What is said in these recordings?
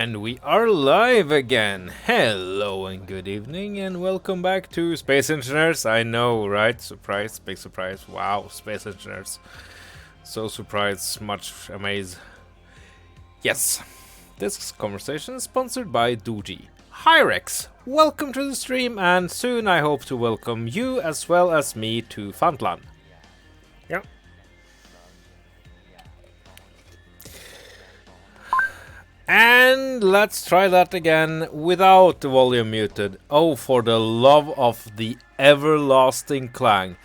And we are live again. Hello and good evening and welcome back to Space Engineers. I know, right? Surprise, big surprise. Wow, Space Engineers. So surprised, much amazed. Yes, this conversation is sponsored by Doji. Hi Rex, welcome to the stream and soon I hope to welcome you as well as me to Frontline. Yeah. And let's try that again without the volume muted. Oh, for the love of the everlasting clang.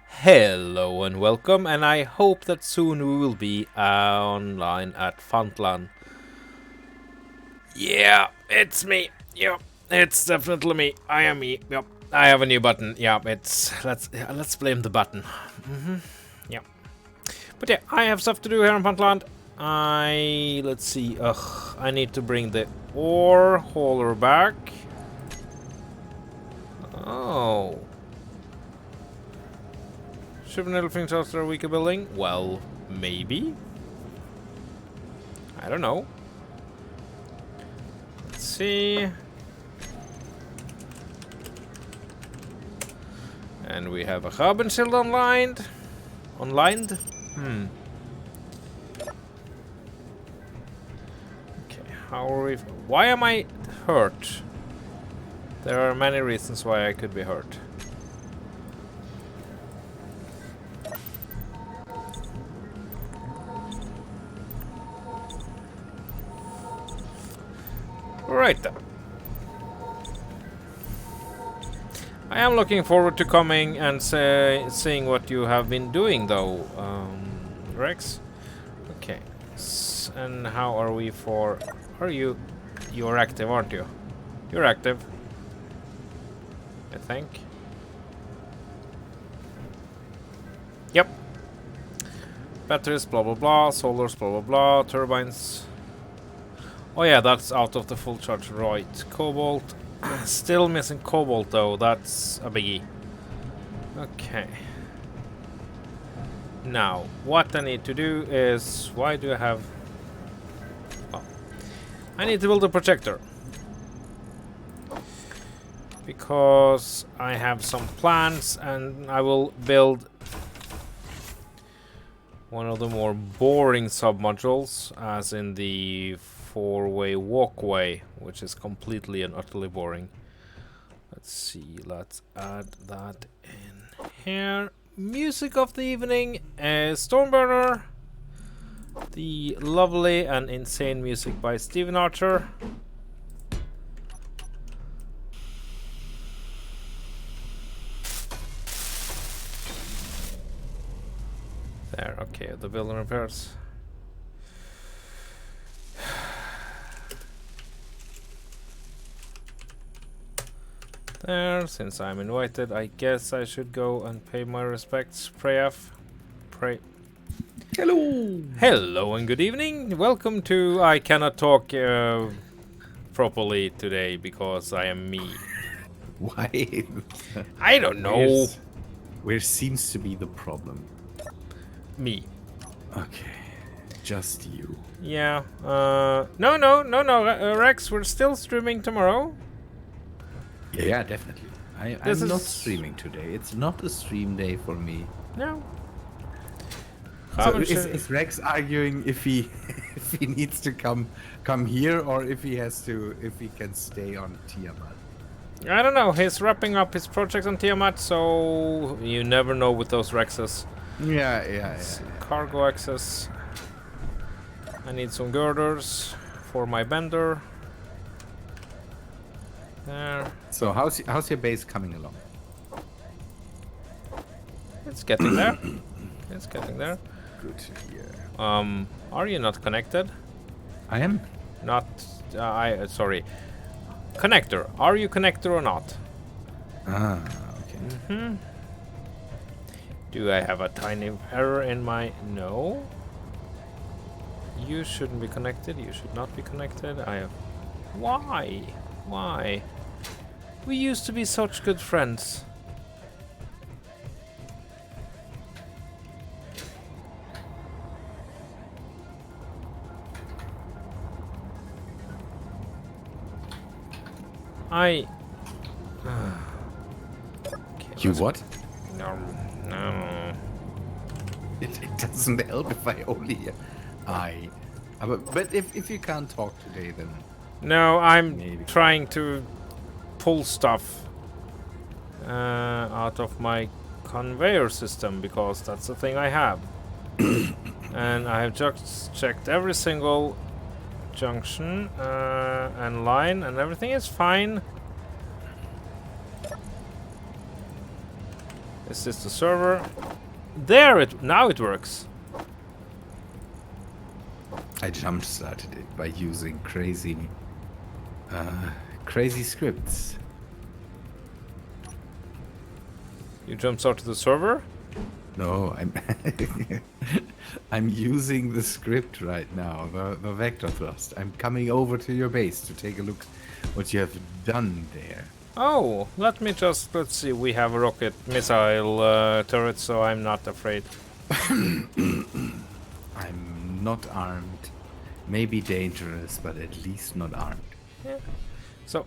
Hello and welcome, and I hope that soon we will be online at Frontline. Yeah, it's me. Yep, it's definitely me. I am me. Yep, I have a new button. Yeah, let's blame the button. Yeah, but yeah, I have stuff to do here on Frontline. Let's see. I need to bring the ore hauler back. Oh. Should an things after a weaker building? Well, maybe. I don't know. Let's see. And we have a Rabenschild online. How are we? Why am I hurt? There are many reasons why I could be hurt. Right then. I am looking forward to coming and seeing what you have been doing though, Rex. Okay. And how are we for... Are you... You're active, aren't you? You're active. I think. Yep. Batteries, blah blah blah. Solars, blah blah blah. Turbines. Oh yeah, that's out of the full charge. Right. Cobalt. Still missing cobalt though. That's a biggie. Okay. Now, what I need to do is... Why do I have... I need to build a projector. Because I have some plans and I will build one of the more boring submodules, as in the four-way walkway, which is completely and utterly boring. Let's see, let's add that in here. Music of the evening is Stormburner. The lovely and insane music by Stephen Archer. There, okay, the building repairs. There, since I'm invited, I guess I should go and pay my respects. Pray. Hello! Hello and good evening. Welcome to... I cannot talk properly today because I am me. Why? I don't know. Where seems to be the problem? Me. Okay. Just you. Yeah. No, Rex, we're still streaming tomorrow. Yeah, definitely. I'm not streaming today. It's not a stream day for me. No. So is Rex arguing if he if he needs to come here, or if he can stay on Tiamat? I don't know. He's wrapping up his project on Tiamat, so you never know with those Rexes. Yeah. Cargo access. I need some girders for my bender. There. So how's your base coming along? It's getting there. It's getting there. Good to hear. Are you not connected? I am. Not. Sorry. Connector. Are you connected or not? Ah, okay. Do I have a tiny error in my... No. You shouldn't be connected. You should not be connected. I have... Why? Why? We used to be such good friends. I... You what? No, no. It doesn't help if I only... But if you can't talk today, then... No, I'm maybe. trying to pull stuff out of my conveyor system because that's the thing I have. And I have just checked every single junction and line, and everything is fine. Is this the server? There now it works. I jump started it by using crazy scripts. You jump start to the server? No, I'm using the script right now, the vector thrust. I'm coming over to your base to take a look what you have done there. Oh, let's see, we have a rocket missile turret, so I'm not afraid. I'm not armed. Maybe dangerous, but at least not armed. Yeah. So,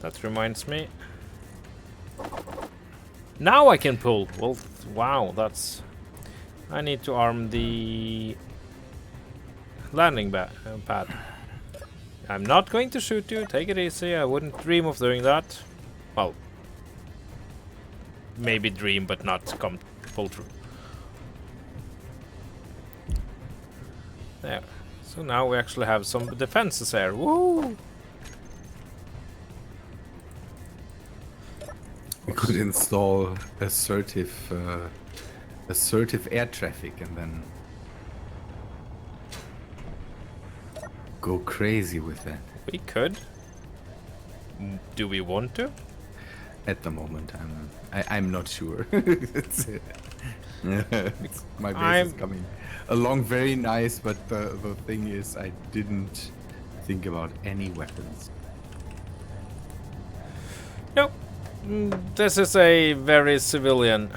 that reminds me. Now I can pull. Well, wow, that's... I need to arm the landing pad. I'm not going to shoot you. Take it easy. I wouldn't dream of doing that. Well, maybe dream, but not pull through. There. So now we actually have some defenses here. Woo! We could install assertive air traffic and then go crazy with that. We could. Do we want to? At the moment, I'm not sure. My base is coming along very nice, but the thing is, I didn't think about any weapons. Nope. This is a very civilian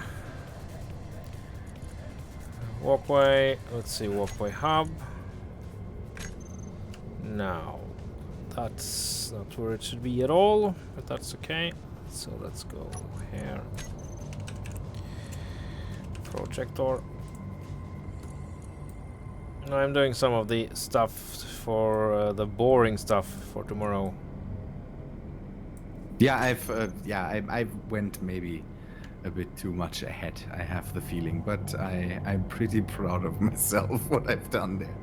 walkway. Let's see, walkway hub. Now, that's not where it should be at all, but that's okay. So let's go here. Projector. Now I'm doing some of the stuff for the boring stuff for tomorrow. Yeah, I went maybe a bit too much ahead. I have the feeling, but I'm pretty proud of myself what I've done there.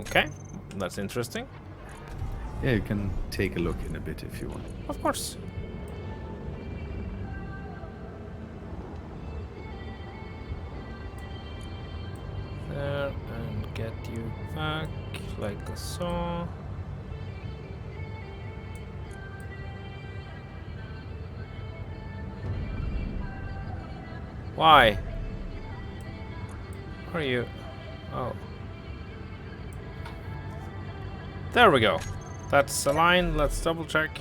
Okay, that's interesting. Yeah, you can take a look in a bit if you want. Of course. There, and get you back like a saw. Why? Are you? Oh. There we go. That's a line. Let's double check.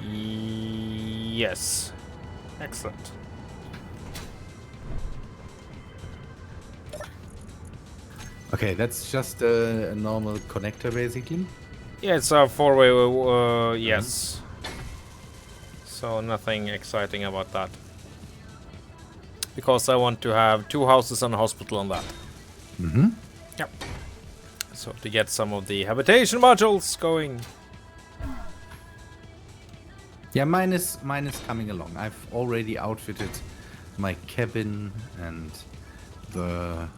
Yes. Excellent. Okay, that's just a normal connector, basically. Yeah, it's a four-way. Yes. So nothing exciting about that. Because I want to have 2 houses and a hospital on that. Mm-hmm. Yep. So to get some of the habitation modules going. Yeah, mine is coming along. I've already outfitted my cabin, and the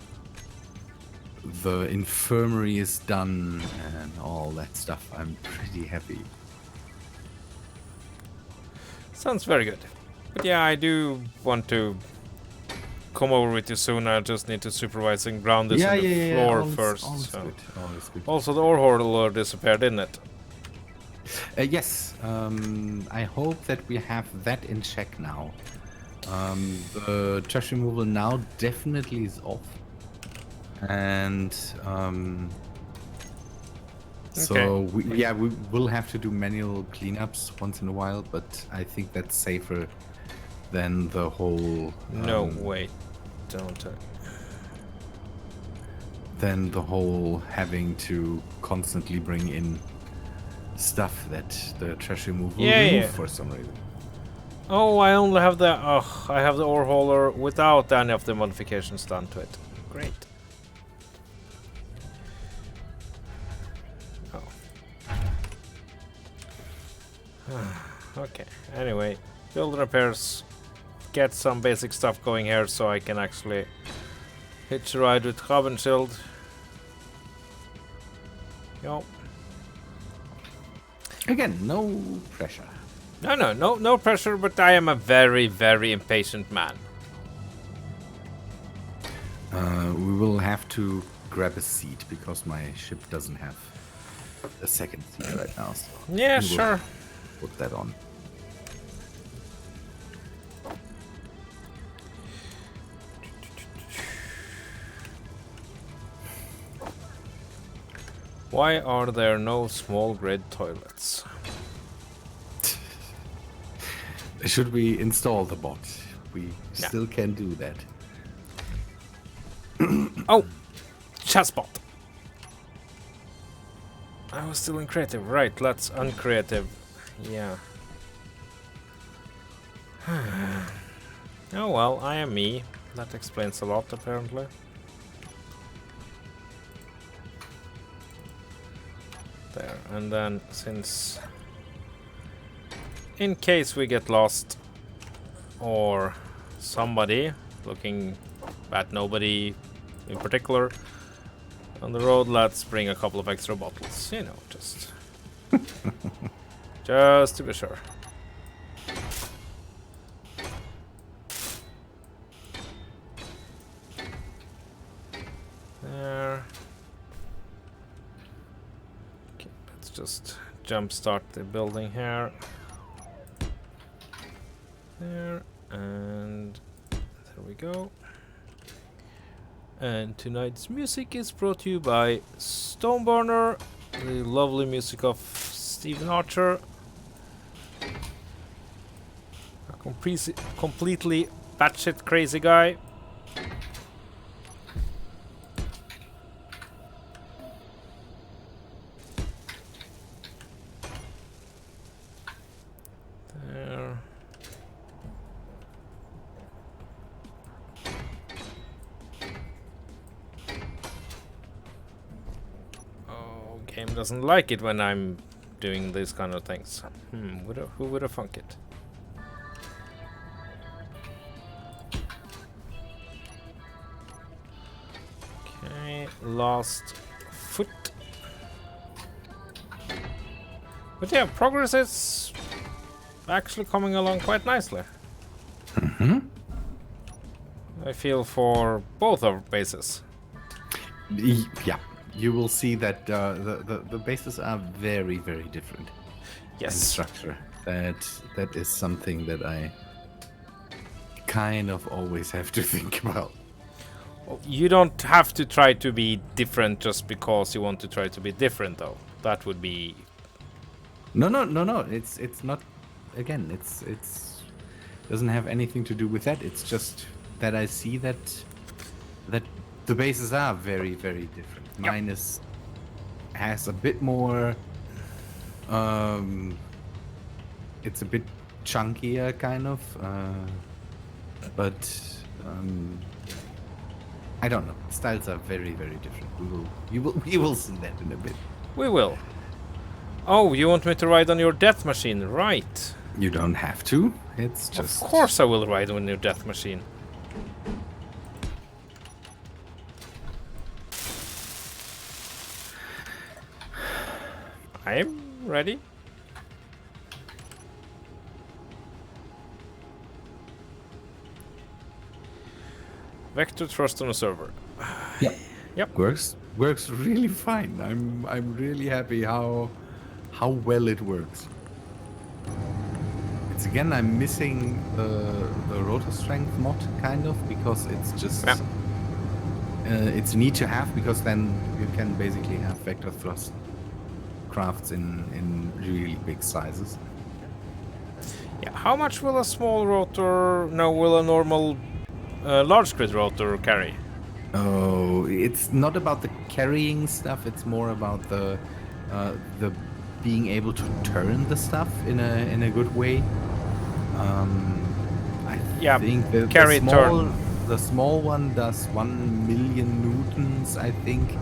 infirmary is done and all that stuff. I'm pretty happy. Sounds very good. But yeah, I do want to come over with you soon. I just need to supervise and ground this on the floor first. Always so. good. Always good. Also, the ore hoarder disappeared, didn't it? Yes. I hope that we have that in check now. The trash removal now definitely is off. And so we will have to do manual cleanups once in a while, but I think that's safer than the whole... no, wait. Don't. than the whole having to constantly bring in stuff that the trash removal will Yeah, remove yeah. for some reason. Oh, I only have the... Oh, I have the ore hauler without any of the modifications done to it. Great. Oh. Okay, anyway. Build repairs. Get some basic stuff going here so I can actually hitch a ride with Rabenschild. Yo. Again, no pressure. No pressure, but I am a very, very impatient man. We will have to grab a seat because my ship doesn't have a second seat right now. So Yeah, we will sure. put that on. Why are there no small grid toilets? Should we install the bot? We Yeah. still can do that. Oh! Chessbot! I was still in creative. Right, let's uncreative. Yeah. Oh well, I am me. That explains a lot, apparently. There, and then since... In case we get lost, or somebody looking at nobody in particular on the road, let's bring a couple of extra bottles, you know, just just to be sure. There. Okay, let's just jumpstart the building here. There, and there we go. And tonight's music is brought to you by Stoneburner, the lovely music of Stephen Archer. A completely batshit crazy guy. There. Game doesn't like it when I'm doing these kind of things. Who would have thunk it? Okay, last foot. But yeah, progress is actually coming along quite nicely. I feel for both our bases. Yeah, you will see that the bases are very, very different in Yes. structure. That is something that I kind of always have to think about. You don't have to try to be different just because you want to try to be different, though. That would be... No. It's not. Again, it's doesn't have anything to do with that. It's just that I see that the bases are very, very different. Yep. Mine has a bit more. It's a bit chunkier, kind of. But I don't know. Styles are very, very different. You will see that in a bit. We will. Oh, you want me to ride on your death machine, right? You don't have to. It's just. Of course I will ride on your death machine. I am ready. Vector thrust on a server. Yep. Yep. Works really fine. I'm really happy how well it works. It's again, I'm missing the rotor strength mod kind of, because it's just it's need to have, because then you can basically have vector thrust crafts in really big sizes. Yeah. How much will a small rotor? No, will a normal large grid rotor carry? Oh, it's not about the carrying stuff. It's more about the being able to turn the stuff in a good way. I Yeah, think carry turn. the small one does 1 million newtons, I think,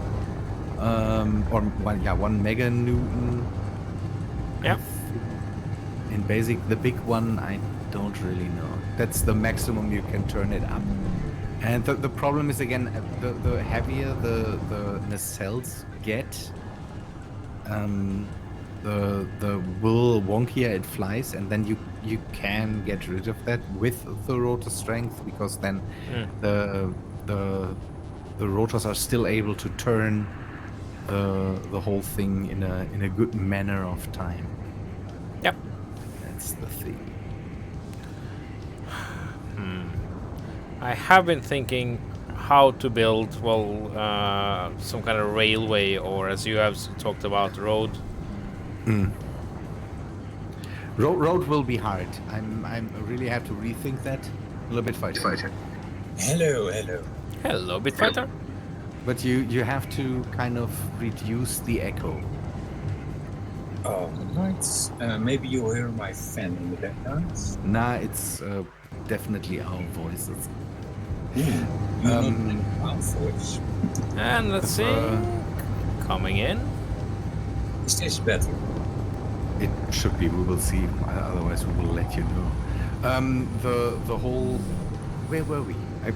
or 1 meganewton. Yeah. I think. In basic, the big one, I don't really know. That's the maximum you can turn it up. And the problem is again, the heavier the nacelles get, the wonkier it flies, and then you can get rid of that with the rotor strength, because then the the rotors are still able to turn the whole thing in a good manner of time. Yep. That's the thing. I have been thinking how to build, well, some kind of railway, or as you have talked about, road. Road will be hard. I really have to rethink that a little bit. Fighter. Hello. Hello, Bitfighter. But you have to kind of reduce the echo. All right. Maybe you'll hear my fan in the background. Nah, it's definitely our voices. You're not voice. And let's see. Coming in. Is this better? It should be. We will see. Otherwise, we will let you know. The whole. Where were we? I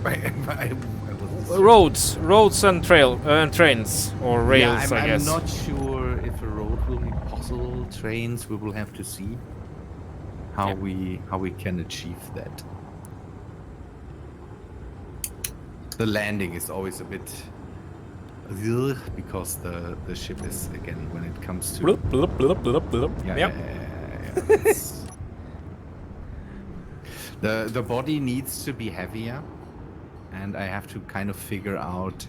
was. Roads and trains or rails. Yeah, I guess. I'm not sure if a road will be possible. Trains, we will have to see how we can achieve that. The landing is always a bit because the ship is, again, when it comes to Bloop, bloop, bloop, bloop, bloop. Yep. It's- the body needs to be heavier, and I have to kind of figure out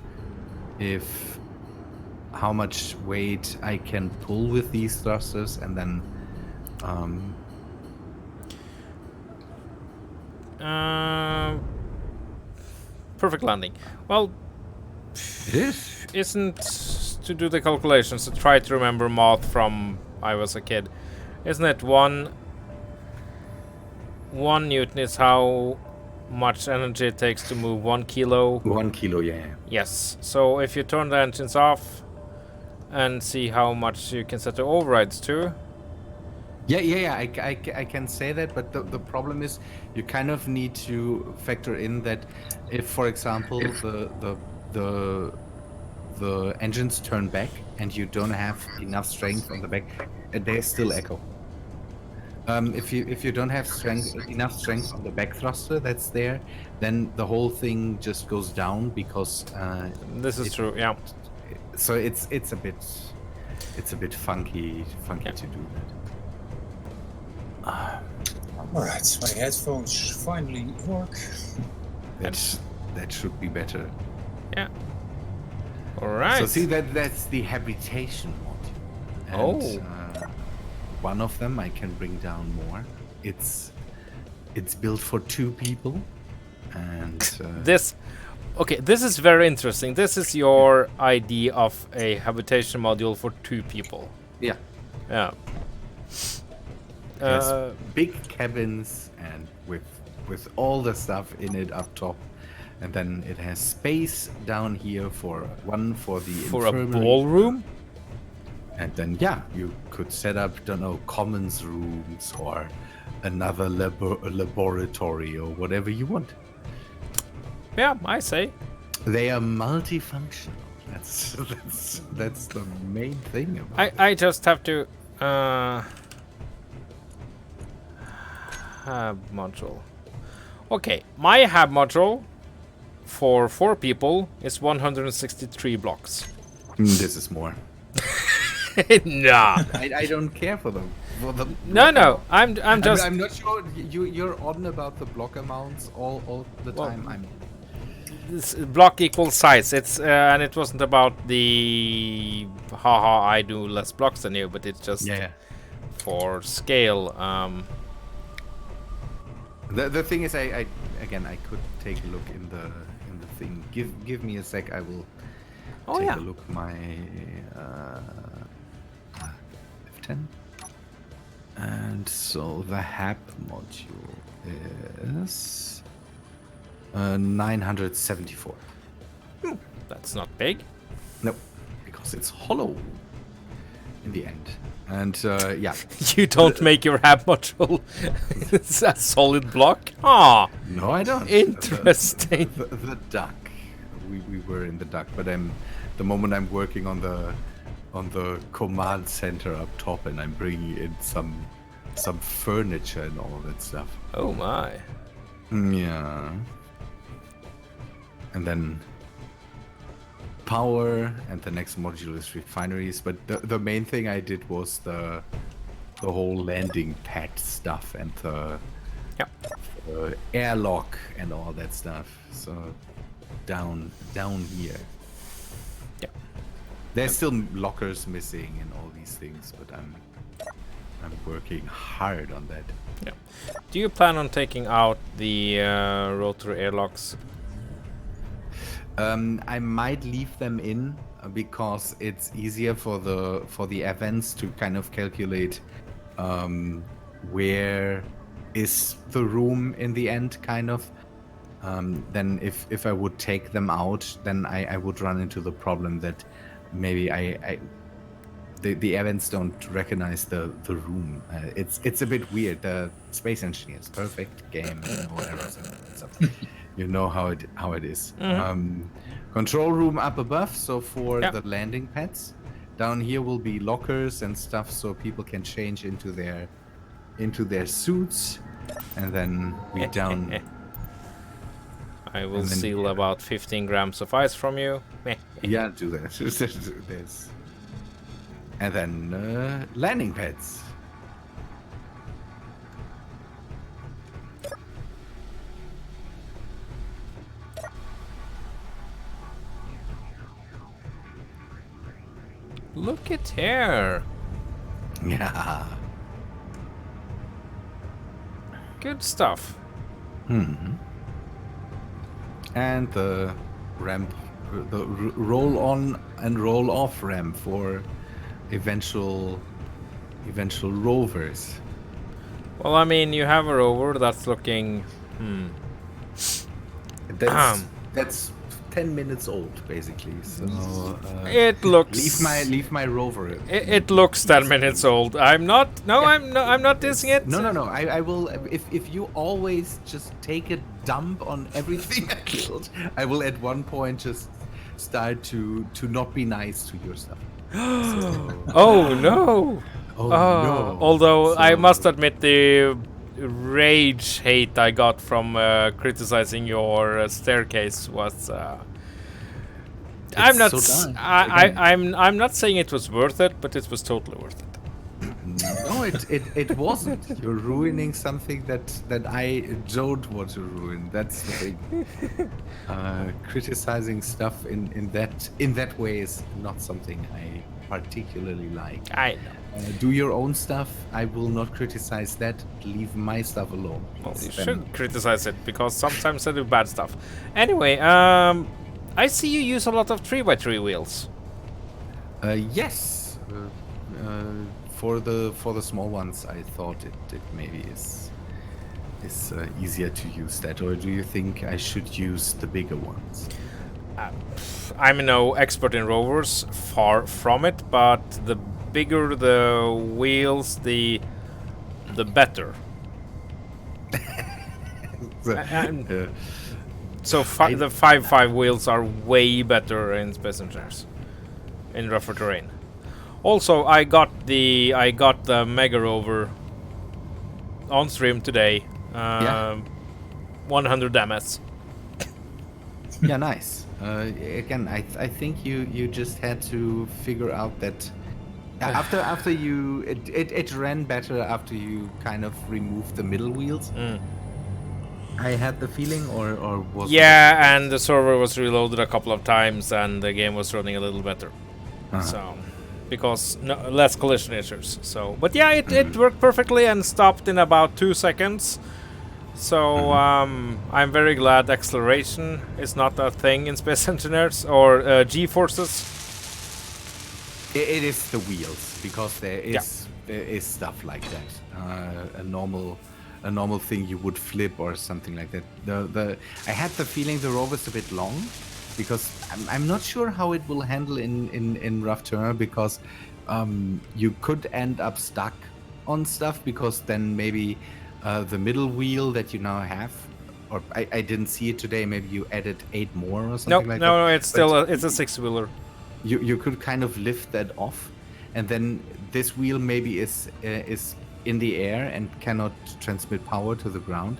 how much weight I can pull with these thrusters, and then Perfect landing. Well, it is. isn't to do the calculations, to try to remember math from I was a kid. Isn't it one newton is how much energy it takes to move 1 kilo? 1 kilo, yeah. Yes. So if you turn the engines off and see how much you can set the overrides to. Yeah. I can say that, but the problem is you kind of need to factor in that if, for example, the engines turn back and you don't have enough strength on the back, there's still echo. If you don't have enough strength on the back thruster that's there, then the whole thing just goes down because This is true. Yeah. so it's a bit funky to do that. All right. My headphones finally work. That should be better. Yeah. All right. So see that's the habitation module. And, one of them I can bring down more. It's built for 2 people, and This is very interesting. This is your idea of a habitation module for 2 people. yeah, Yeah. has big cabins and with all the stuff in it up top, and then it has space down here for the For a infirmary. ballroom? And then, you could set up, don't know, commons rooms or another laboratory or whatever you want. Yeah, I say. They are multifunctional. That's the main thing about it. I just have to hab module. Okay, my hab module for 4 people is 163 blocks. This is more. Nah. I don't care for them. No. I'm just. I'm not sure you're on about the block amounts all the Well, time. This block equals size. It's and it wasn't about the haha I do less blocks than you, but it's just for scale. The thing is, I could take a look in the something. Give me a sec. I will Oh take yeah. a look. My F10. And so the HAP module is 974. That's not big. No, because it's hollow in the end. And yeah. You don't make your HAB module. It's a solid block. Ah, No, I don't. interesting. The duck. We were in the duck, but the moment I'm working on the command center up top, and I'm bringing in some furniture and all that stuff. Oh my. Yeah. And then power, and the next module is refineries. But the main thing I did was the whole landing pad stuff and the airlock and all that stuff. So down here. Yeah. There's still lockers missing and all these things, but I'm working hard on that. Yeah. Do you plan on taking out the rotary airlocks? I might leave them in because it's easier for the events to kind of calculate where is the room in the end, kind of. Then if I would take them out, then I would run into the problem that maybe the events don't recognize the room. It's a bit weird. The Space Engineers, perfect game, whatever. So you know how it is. Control room up above, so for the landing pads. Down here will be lockers and stuff, so people can change into their suits, and then we down. I will steal about 15 grams of ice from you. Yeah, do that. There's... And then landing pads. Look at here. Yeah. Good stuff. And the ramp, the roll on and roll off ramp for eventual rovers. Well, I mean, you have a rover that's looking... That's 10 minutes old, basically. So it looks... Leave my rover. It looks 10 minutes old. I'm not... No, yeah. I'm not dissing it. No. I will... If you always just take a dump on everything I build, I will at one point just start to not be nice to your stuff. Oh, no. Oh, no. Although I must admit the rage hate I got from criticizing your staircase was... I'm not. I'm not saying it was worth it, but it was totally worth it. No, it wasn't. You're ruining something that I don't want to ruin. That's the thing. Criticizing stuff in that way is not something I particularly like. I know. Do your own stuff. I will not criticize that. Leave my stuff alone. Well, you should criticize it because sometimes I do bad stuff. Anyway, I see you use a lot of 3x3 wheels. Yes. For the small ones, I thought it maybe is easier to use that. Or do you think I should use the bigger ones? I'm no expert in rovers, far from it, but the bigger the wheels, the better. So the 5.5 wheels are way better in Space Engineers, in rougher terrain. Also, I got the Mega Rover on stream today. 100 MS. Yeah, nice. Again, I think you just had to figure out that after you it ran better after you kind of removed the middle wheels. I had the feeling, or was and the server was reloaded a couple of times, and the game was running a little better. So, because less collision issues. So, but yeah, it worked perfectly and stopped in about 2 seconds. So I'm very glad acceleration is not a thing in Space Engineers or G-forces. It is the wheels because there is stuff like that. A normal thing you would flip or something like that. I had the feeling the rover's a bit long because I'm not sure how it will handle in rough terrain because you could end up stuck on stuff because then maybe the middle wheel that you now have, or I didn't see it today. Maybe you added 8 more or something like that. No, it's still it's a 6-wheeler. You could kind of lift that off, and then this wheel maybe is in the air and cannot transmit power to the ground.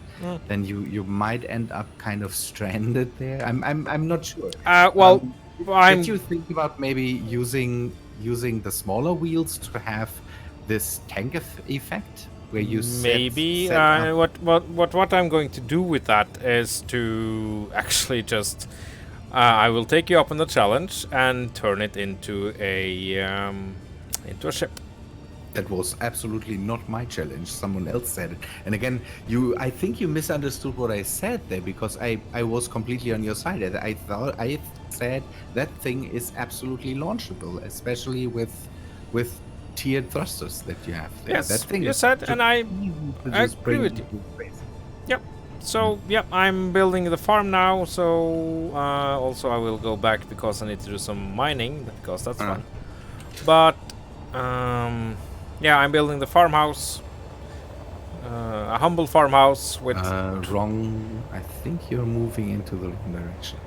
Then you might end up kind of stranded there. I'm not sure. Did you think about maybe using the smaller wheels to have this tank effect where you maybe set up... what I'm going to do with that is to actually just I will take you up on the challenge and turn it into a ship. That was absolutely not my challenge. Someone else said it. And again, I think you misunderstood what I said there because I was completely on your side. I said that thing is absolutely launchable, especially with tiered thrusters that you have there. Yes, that thing you is said, and I agree with you. Space. Yep. So, yep, I'm building the farm now, so also I will go back because I need to do some mining, because that's fun. But, yeah, I'm building the farmhouse. A humble farmhouse with... wrong. I think you're moving into the wrong direction.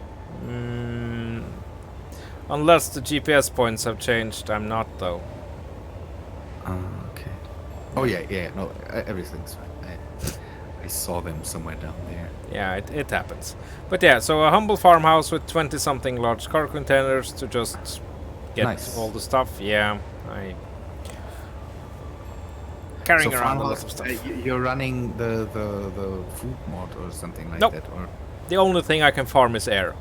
Unless the GPS points have changed, I'm not, though. Okay. Oh, yeah, no, everything's fine. I saw them somewhere down there. Yeah, it happens. But yeah, so a humble farmhouse with 20-something large car containers to just get all the stuff. Yeah, carrying around a lot of stuff. You're running the food mod or something like that, or the only thing I can farm is air.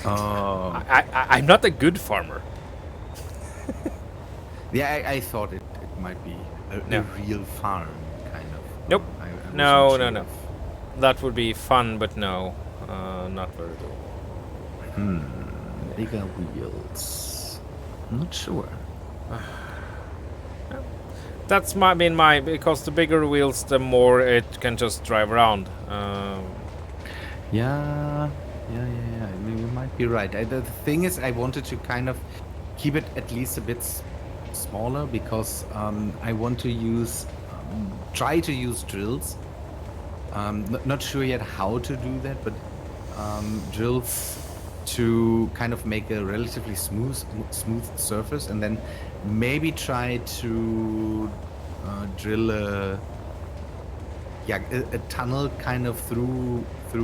Oh, I'm not a good farmer. Yeah, I thought it might be a real farm kind of. Nope. No. That would be fun, but no, not very good. Bigger wheels. I'm not sure. That's because the bigger wheels, the more it can just drive around. Yeah. I mean, you might be right. The thing is, I wanted to kind of keep it at least a bit smaller because I want to try to use drills. Not sure yet how to do that, but drills to kind of make a relatively smooth surface, and then maybe try to drill a tunnel kind of through the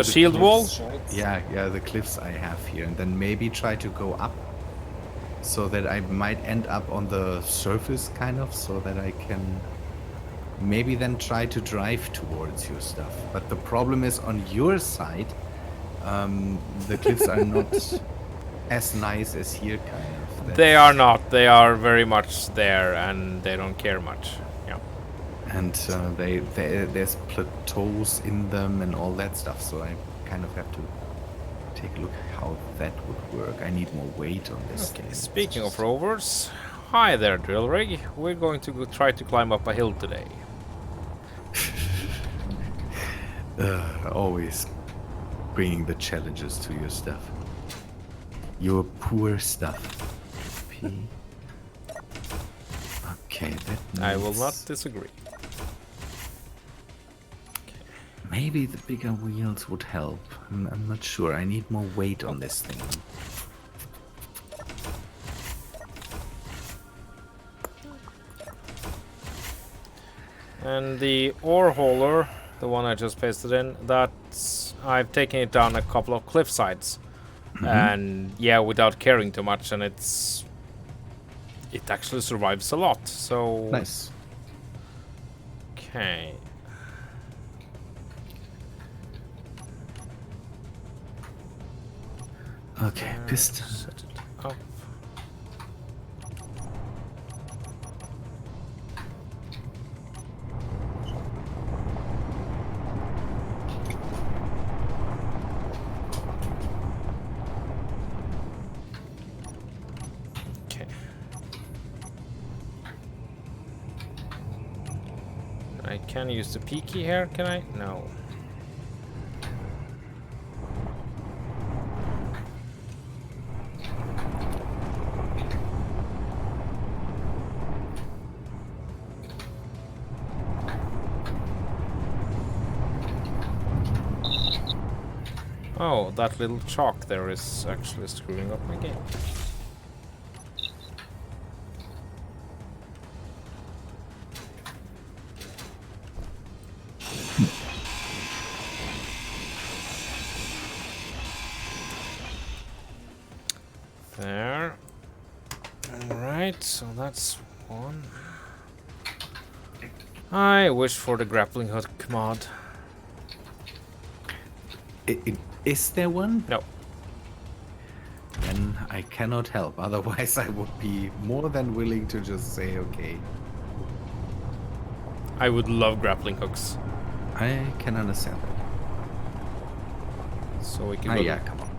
shield wall. Yeah, the cliffs I have here, and then maybe try to go up so that I might end up on the surface kind of, so that I can maybe then try to drive towards your stuff. But the problem is on your side, the cliffs are not as nice as here kind of. They are not. They are very much there, and they don't care much. Yeah. And there's plateaus in them and all that stuff, so I kind of have to take a look at how that would work. I need more weight on this thing. Speaking of rovers, hi there, drill rig. We're going to try to climb up a hill today. Always bringing the challenges to your stuff. Your poor stuff. Okay, that I will not disagree. Maybe the bigger wheels would help. I'm not sure. I need more weight on this thing. And the ore hauler, the one I just pasted in, I've taken it down a couple of cliff sides. And yeah, without caring too much, and it actually survives a lot. So nice. Okay. Okay, piston. Set it up. can use the P key here, can I? No. Oh, that little chalk there is actually screwing up my game. There. Alright, so that's one. I wish for the grappling hook mod. Is there one? No. Then I cannot help. Otherwise, I would be more than willing to just say, okay. I would love grappling hooks. I can understand that. So we can Ah, go, yeah, come on.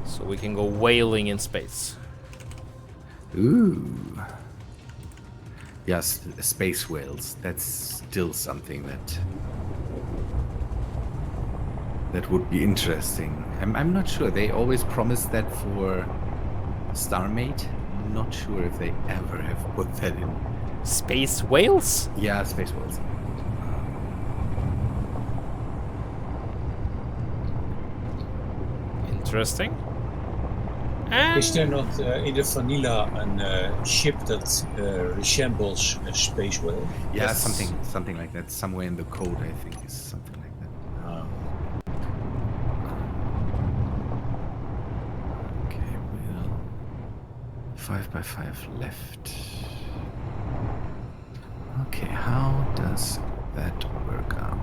so we can go whaling in space. Ooh. Yes, space whales. That's still something that would be interesting. I'm not sure. They always promise that for Starmate. I'm not sure if they ever have put that in. Space whales? Yeah, space whales. Interesting. And Is there not in the vanilla a ship that resembles a space whale? Yeah, Yes. something like that. Somewhere in the code, I think, is something like that. Okay, well, 5x5 left. Okay, how does that work out?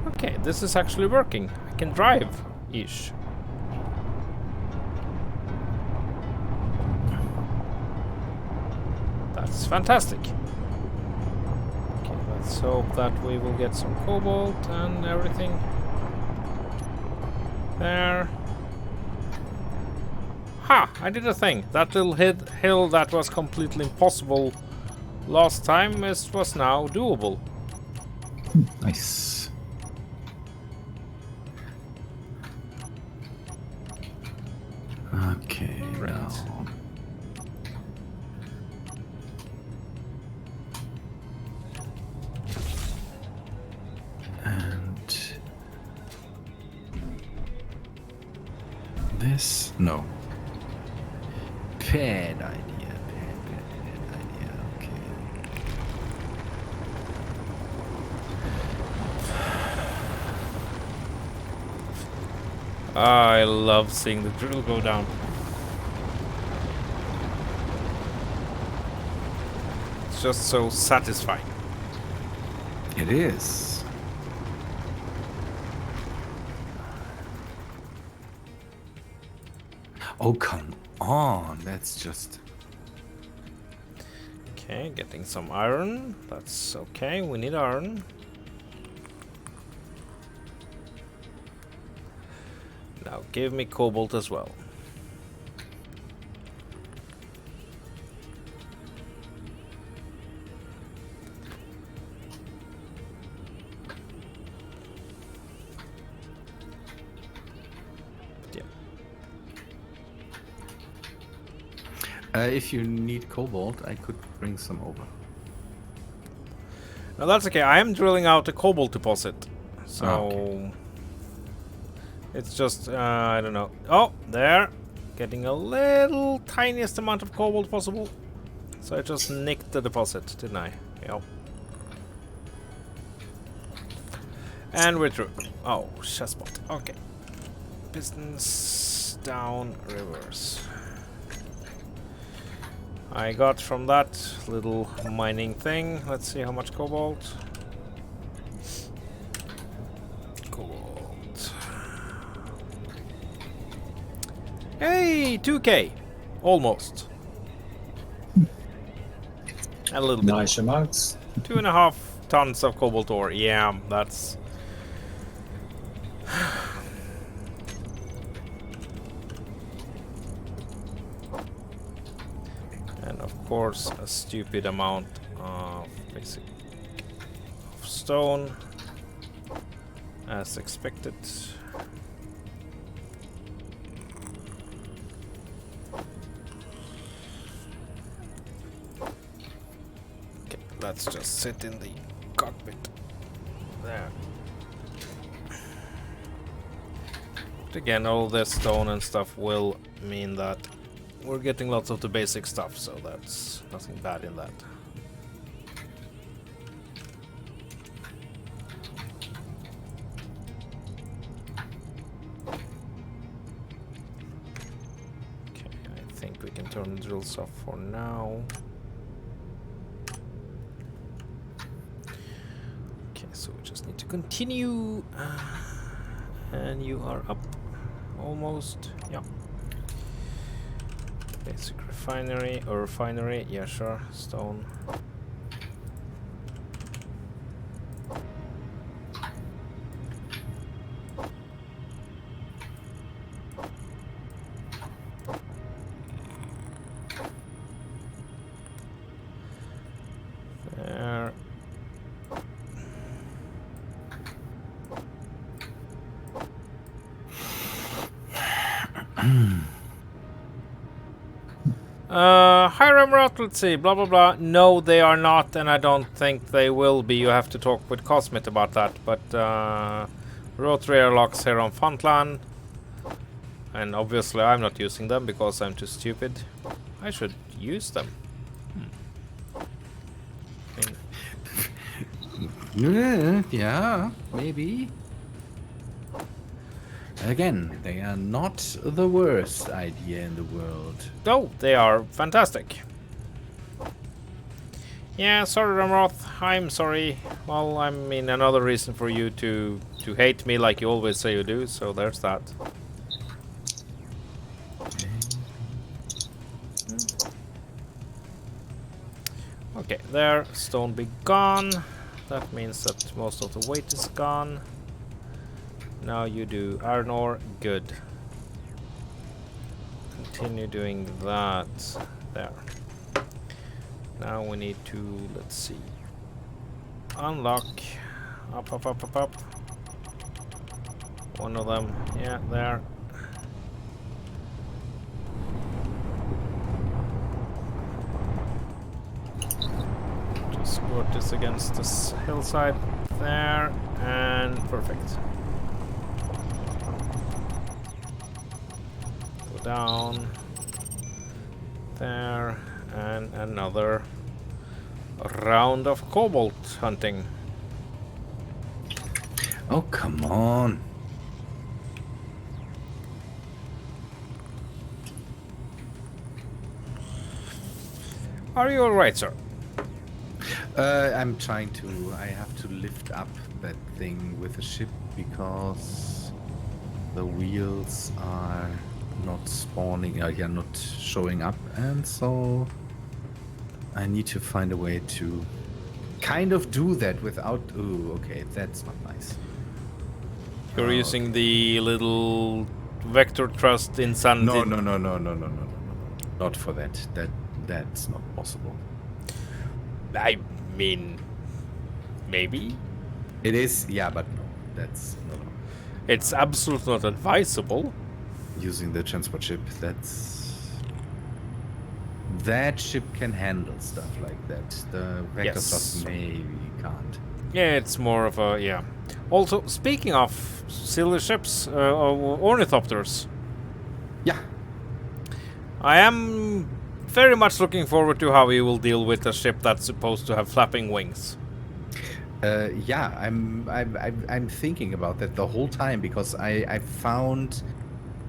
okay, this is actually working. I can drive-ish. That's fantastic. Okay, let's hope that we will get some cobalt and everything. There. Ha! I did a thing. That little hill that was completely impossible last time was now doable. Nice. Okay, Right. now. And this? No. Bad idea. Bad idea. Okay. I love seeing the drill go down. It's just so satisfying. It is. Oh, come on. That's just... Okay, getting some iron. That's okay, we need iron. Now give me cobalt as well. Yeah. if you need cobalt, I could bring some over. No, that's okay. I am drilling out a cobalt deposit. So... okay. It's just, I don't know. Oh, there. Getting a little tiniest amount of cobalt possible. So I just nicked the deposit, didn't I? Yep. And we're through. Oh, chestspot. Okay. Pistons down, reverse. I got from that little mining thing. Let's see how much cobalt. Cobalt. Hey, 2K. Almost. A little bit. Nice amount. 2.5 tons of cobalt ore. Yeah, that's... and of course a stupid amount of basic stone, as expected. Okay, let's just sit in the cockpit. There. But again, all this stone and stuff will mean that we're getting lots of the basic stuff, so that's nothing bad in that. Okay, I think we can turn the drills off for now. Okay, so we just need to continue. And you are up almost. Yeah. Basic refinery or refinery, yeah, sure. Stone. There. Hiram Rot, let's see, blah blah blah. No, they are not, and I don't think they will be. You have to talk with Cosmit about that. But rotary airlocks here on Funtland, and obviously I'm not using them because I'm too stupid. I should use them. Yeah, maybe. Again, they are not the worst idea in the world. Oh, they are fantastic. Yeah, sorry, Ramroth. I'm sorry. Well, I mean, another reason for you to hate me like you always say you do, so there's that. Okay, there. Stone be gone. That means that most of the weight is gone. Now you do iron ore. Good. Continue doing that. There. Now we need to, let's see, unlock. Up, up, up, up, up. One of them. Yeah, there. Just squirt this against this hillside. There. And perfect. Down there, and another round of cobalt hunting. Oh, come on. Are you alright, sir? I'm trying to. I have to lift up that thing with the ship because the wheels are not spawning, yeah, not showing up, and so I need to find a way to kind of do that without. Ooh, okay, that's not nice. You're using the little vector thrust inside. No, not for that. That's not possible. I mean, maybe It is, yeah, but no, that's no. it's absolutely not advisable. Using the transport ship, that ship can handle stuff like that. The vector stuff maybe can't. Yeah, it's more of a, yeah. Also, speaking of silly ships, ornithopters, Yeah. I am very much looking forward to how you will deal with a ship that's supposed to have flapping wings. Yeah, I'm thinking about that the whole time because I found.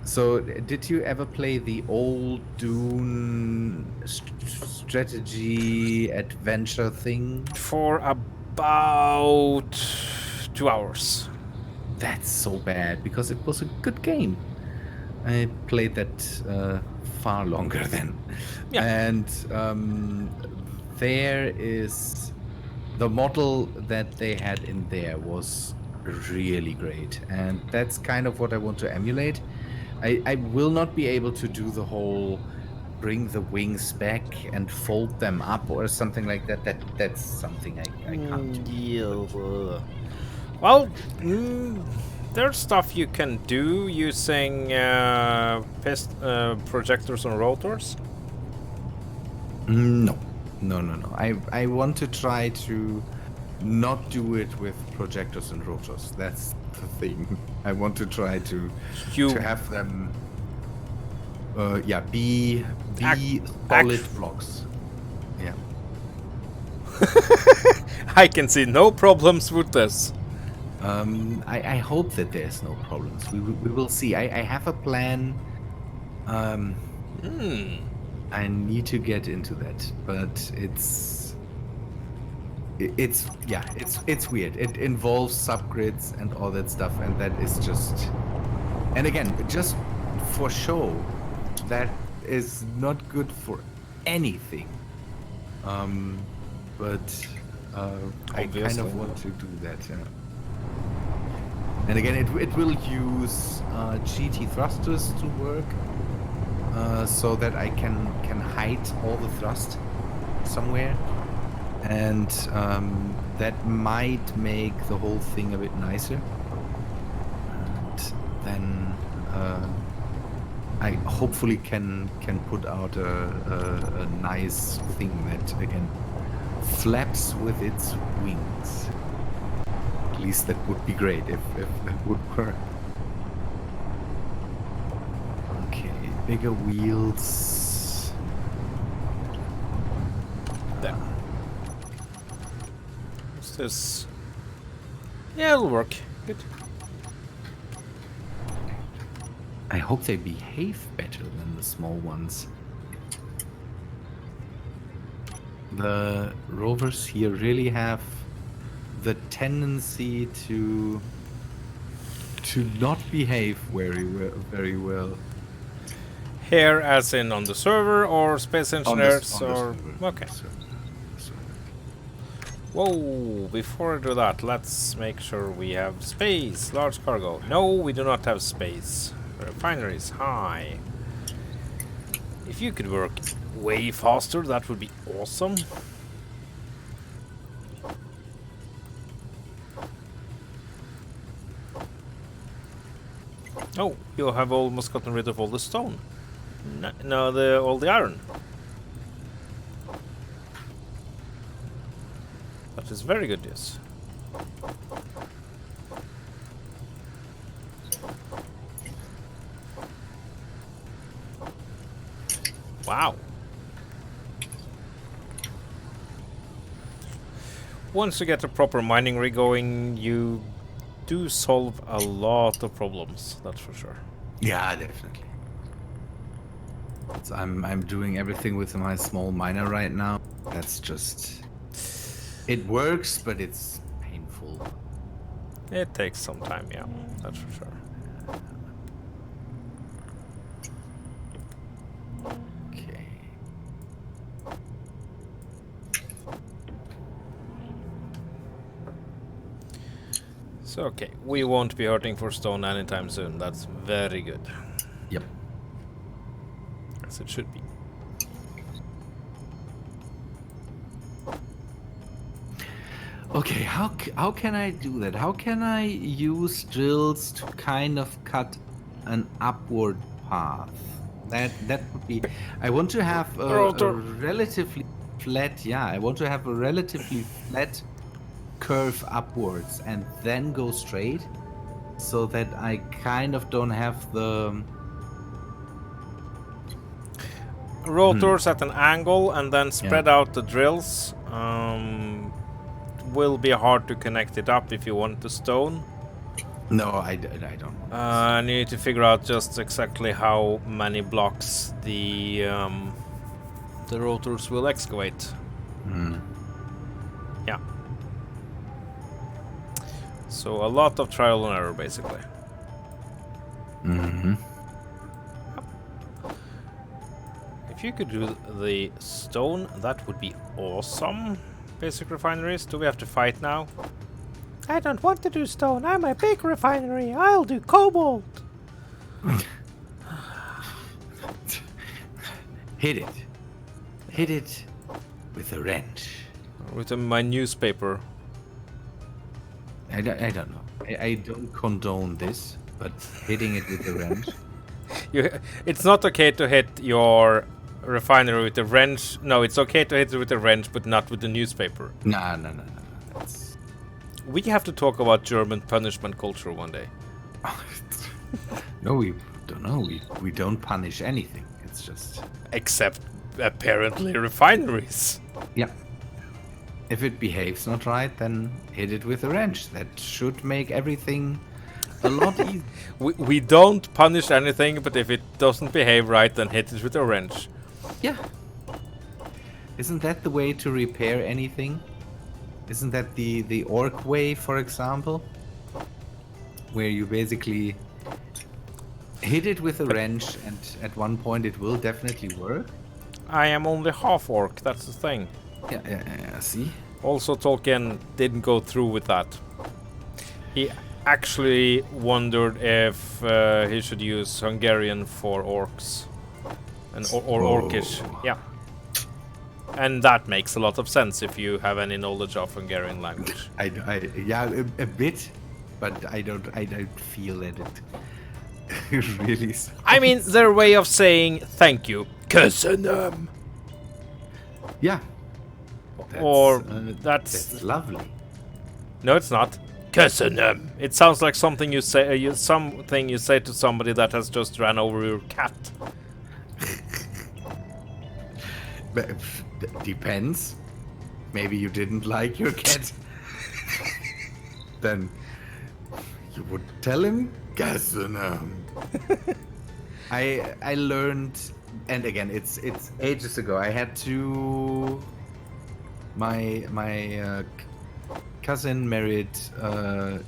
So, did you ever play the old Dune strategy adventure thing? For about 2 hours. That's so bad because it was a good game. I played that far longer then. Yeah. And there is the model that they had in there was really great, and that's kind of what I want to emulate. I will not be able to do the whole bring the wings back and fold them up or something like that, that's something I can't do. Yeah. Well, there's stuff you can do using projectors and rotors. No. I want to try to not do it with projectors and rotors. That's the thing. I want to try to have them be solid blocks. Yeah. I can see no problems with this. I hope that there's no problems. We will see. I have a plan. I need to get into that, but it's weird. It involves subgrids and all that stuff, and that is just. And again, just for show, that is not good for anything. But I kind of want to do that. Yeah. And again, it will use GT thrusters to work, so that I can hide all the thrust somewhere, and that might make the whole thing a bit nicer. And then I hopefully can put out a nice thing that again flaps with its wings. At least that would be great if that would work. Okay, bigger wheels. There. What's this? Yeah, it'll work. Good. I hope they behave better than the small ones. The rovers here really have the tendency to not behave very well. Here, as in on the server, or space engineers, on the server. Okay. Whoa! Before I do that, let's make sure we have space. Large cargo. No, we do not have space. Refineries high. If you could work way faster, that would be awesome. Oh, you have almost gotten rid of all the stone. No, all the iron. That is very good news. Wow. Once you get the proper mining rig going, you do solve a lot of problems, that's for sure. Yeah, definitely. So I'm doing everything with my small miner right now. That's just... It works, but it's painful. It takes some time, yeah, that's for sure. Okay. So, okay, we won't be hurting for stone anytime soon. That's very good. Yep. As it should be. Okay, how can I do that? How can I use drills to kind of cut an upward path? That would be... I want to have a relatively flat... Yeah, I want to have a relatively flat curve upwards and then go straight, so that I kind of don't have the... Rotors at an angle and then spread out the drills. Will be hard to connect it up if you want the stone. No, I don't. And you need to figure out just exactly how many blocks the rotors will excavate. Yeah. So a lot of trial and error, basically. If you could do the stone, that would be awesome. Basic refineries. Do we have to fight now? I don't want to do stone. I'm a big refinery. I'll do cobalt. Hit it. Hit it with a wrench. With my newspaper. I don't know. I don't condone this, but hitting it with a wrench. It's not okay to hit your refinery with a wrench. No, it's okay to hit it with a wrench, but not with the newspaper. No. That's... We have to talk about German punishment culture one day. No, we don't know. We don't punish anything. It's just... Except, apparently, refineries. Yeah. If it behaves not right, then hit it with a wrench. That should make everything a lot easier. We don't punish anything, but if it doesn't behave right, then hit it with a wrench. Yeah. Isn't that the way to repair anything? Isn't that the orc way, for example? Where you basically hit it with a wrench, and at one point it will definitely work? I am only half orc, that's the thing. Yeah, see? Also, Tolkien didn't go through with that. He actually wondered if he should use Hungarian for orcs. Or Orcish. Yeah. And that makes a lot of sense if you have any knowledge of Hungarian language. Yeah, a bit, but I don't feel that it really. I mean, their way of saying thank you. Köszönöm. Yeah. That's lovely. No, it's not. Köszönöm. It sounds like something you say. Something you say to somebody that has just ran over your cat. But depends. Maybe you didn't like your cat. Then you would tell him köszönöm. I learned, and again, it's ages ago. I had to. My cousin married a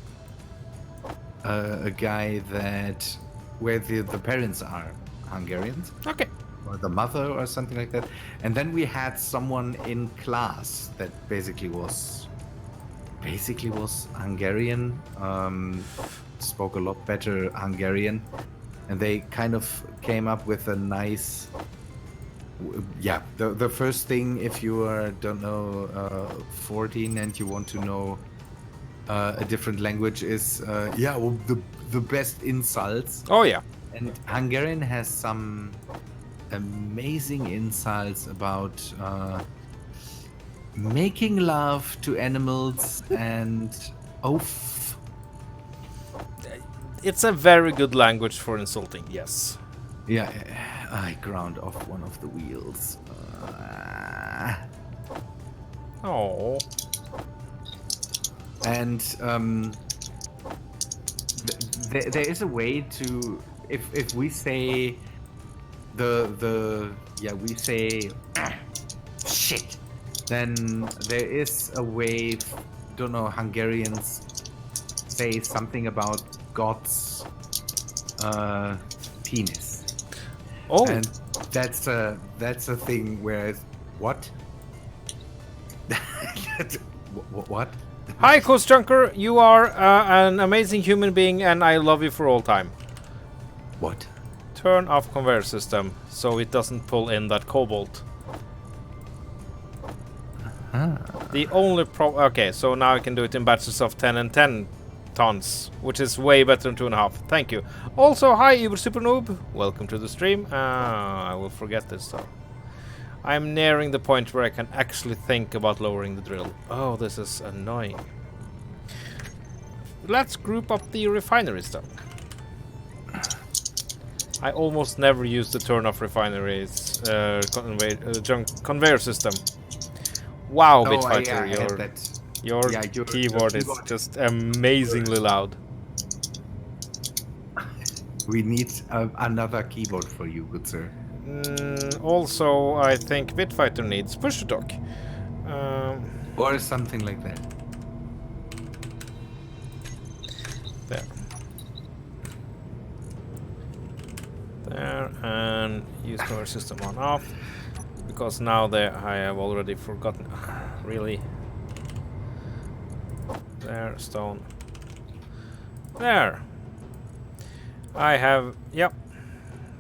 guy where the parents are Hungarians. Okay. Or the mother or something like that. And then we had someone in class that basically was Hungarian, spoke a lot better Hungarian, and they kind of came up with a nice, yeah, the first thing, if you are, don't know, 14 and you want to know a different language, is well, the best insults. Oh yeah. And Hungarian has some amazing insults about making love to animals and oaf. It's a very good language for insulting, yes. Yeah, I ground off one of the wheels. Oh. And there is a way to, if we say we say shit, then there is a way, don't know, Hungarians say something about God's penis. Oh. And that's a thing where what? What? Hi, Costream, you are an amazing human being, and I love you for all time. What? Turn off conveyor system so it doesn't pull in that cobalt. The only okay, so now I can do it in batches of 10 and 10 tons, which is way better than 2.5. Thank you. Also, hi, Uber Super Noob. Welcome to the stream. I will forget this though. I'm nearing the point where I can actually think about lowering the drill. Oh, this is annoying. Let's group up the refineries though. I almost never use the turn-off refineries conveyor system. Wow, Bitfighter, your keyboard is just amazingly loud. We need another keyboard for you, good sir. Also, I think Bitfighter needs push-to-talk. Or something like that. There. There, and use power system on off, because now there I have already forgotten. Really? There, stone. There. I have, yep.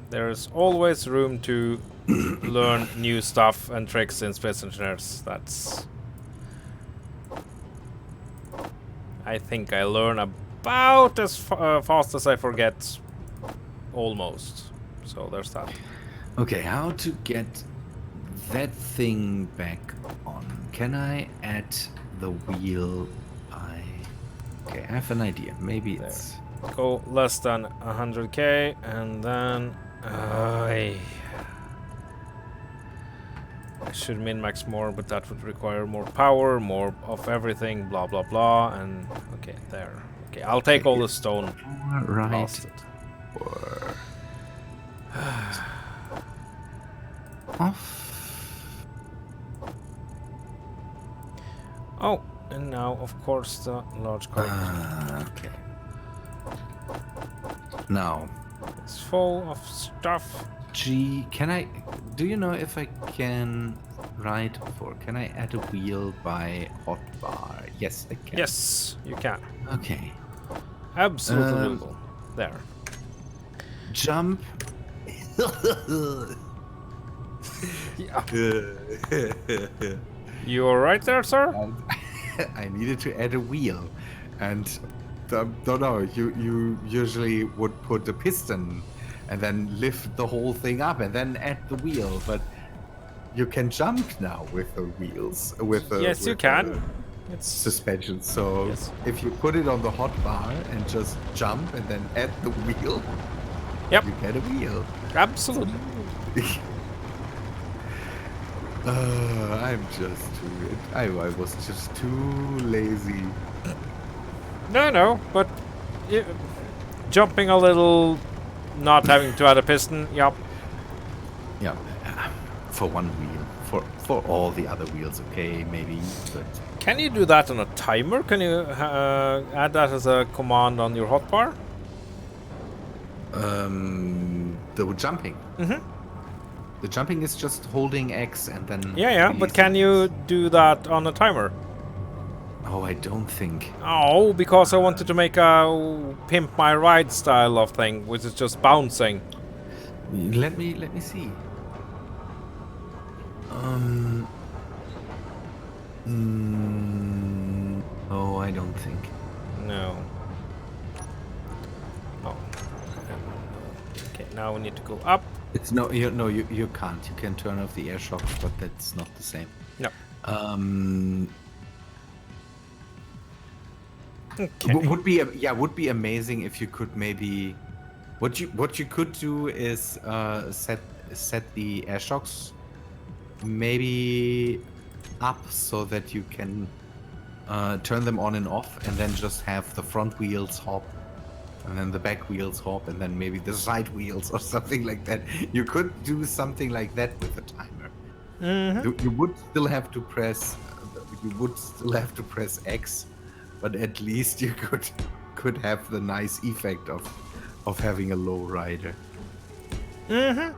There's always room to learn new stuff and tricks in Space Engineers. That's... I think I learn about as fast as I forget. Almost. So there's that. Okay, how to get that thing back on? Can I add the wheel? Okay, I have an idea. Maybe There. it's... Go less than 100k and then... I should min-max more, but that would require more power, more of everything, blah blah blah, and... Okay, there. Okay, I'll take all the stone. Right. Lost it. Or... off. Oh, and now, of course, the large cart. Okay. Now, It's full of stuff. G, can I... Do you know if I can... Right, can I add a wheel by hotbar? Yes, I can. Yes, you can. Okay. Absolutely doable. There. Jump. You alright there, sir? I needed to add a wheel, and don't know. You usually would put a piston, and then lift the whole thing up, and then add the wheel. But you can jump now with the wheels. Yes, you can. It's Suspension. So Yes. if you put it on the hot bar and just jump, and then add the wheel, Yep. you get a wheel. absolutely. I'm just too... I was just too lazy. No, but jumping a little, not having to add a piston. Yep. Yeah, for one wheel. For all the other wheels, okay, maybe, but... Can you do that on a timer? Can you add that as a command on your hotbar? The jumping. Mhm. The jumping is just holding X and then... Yeah, but can you do that on a timer? Oh, I don't think. Oh, because I wanted to make a pimp my ride style of thing, which is just bouncing. Let me see. Oh, I don't think. No. Oh. Okay, now we need to go up. It's no, you can't. You can turn off the air shocks, but that's not the same. No. Would be amazing if you could maybe... What you could do is set the air shocks maybe up so that you can turn them on and off, and then just have the front wheels hop, and then the back wheels hop, and then maybe the side wheels or something like that. You could do something like that with a timer. Mm-hmm. You would still have to press. X, but at least you could have the nice effect of having a low rider. Mm-hmm.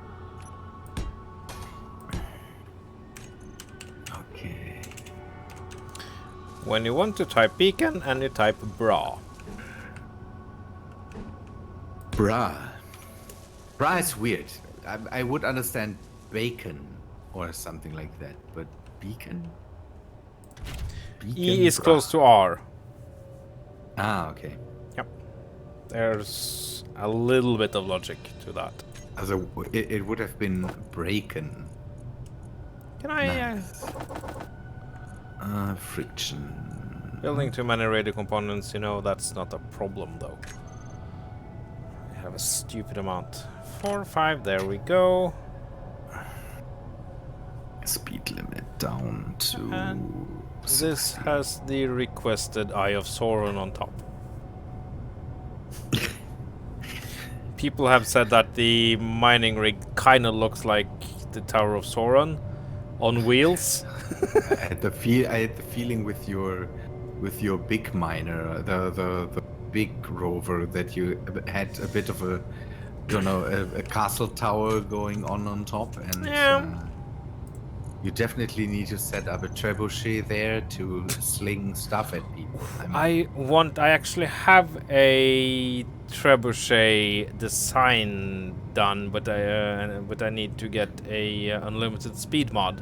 Okay. When you want to type beacon and you type bra. Bra is weird. I would understand bacon or something like that, but beacon? E is bra. close to R. Ah, okay. Yep. There's a little bit of logic to that. Also, it would have been braken. Can I... Nice. Friction. Building too many radio components, you know, that's not a problem though. I have a stupid amount. 4, 5, there we go. Speed limit down to... And this has the requested Eye of Sauron on top. People have said that the mining rig kind of looks like the Tower of Sauron on wheels. I had the feeling with your big miner, the big rover, that you had a bit of a, a castle tower going on top, and Yeah. you definitely need to set up a trebuchet there to sling stuff at people. I actually have a trebuchet design done, but I need to get a unlimited speed mod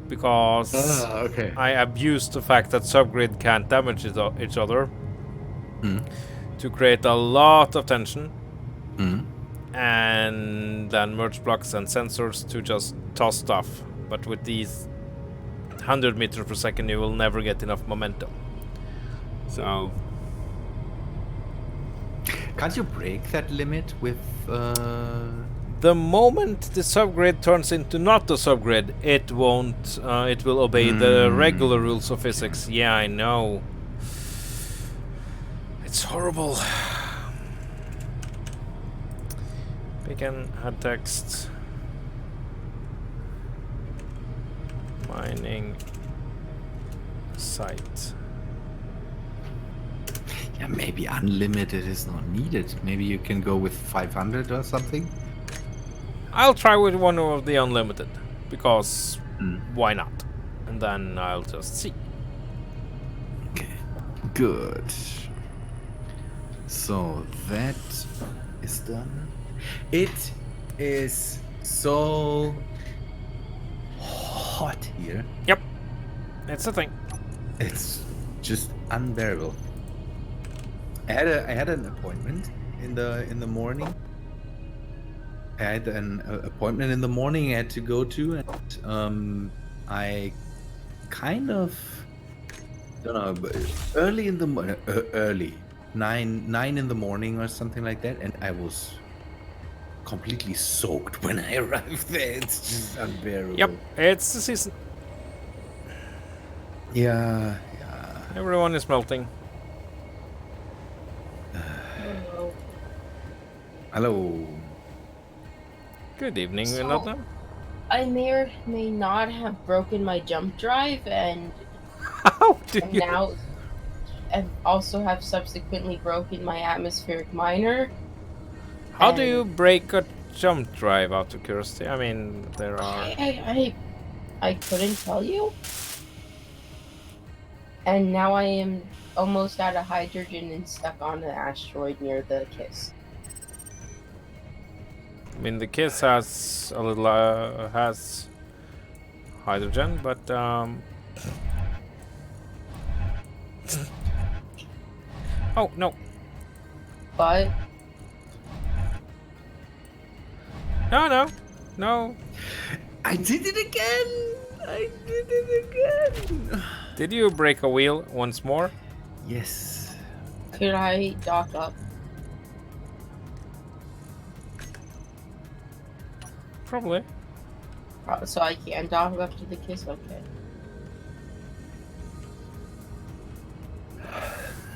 because Okay. I abuse the fact that subgrid can't damage each other to create a lot of tension, and then merge blocks and sensors to just toss stuff. But with these 100 meters per second, you will never get enough momentum. So Can't you break that limit with? the moment the subgrid turns into not a subgrid, it won't. It will obey the regular rules of physics. Yeah, I know. It's horrible. Beacon add text. Mining site. Yeah, maybe unlimited is not needed. Maybe you can go with 500 or something. I'll try with one of the unlimited because why not? And then I'll just see. Okay, good. So that is done. It is so hot here. Yep, it's a thing. It's just unbearable. I had an appointment in the morning. I had an appointment in the morning I had to go to, and I kind of don't know, but early in the early 9 in the morning or something like that, and I was completely soaked when I arrived there. It's just unbearable. Yep, it's the season. Yeah. Everyone is melting. Hello. Good evening, So- Vinodna. I may or may not have broken my jump drive, and How do you? now and also have subsequently broken my atmospheric miner. How do you break a jump drive? Out of curiosity, I mean, there are. I couldn't tell you. And now I am almost out of hydrogen and stuck on an asteroid near the Kiss. I mean, the Kiss has a little has hydrogen, but oh no, But no. I did it again. Did you break a wheel once more? Yes. could I dock up? Probably. So I can dock up to the Kiss? Okay.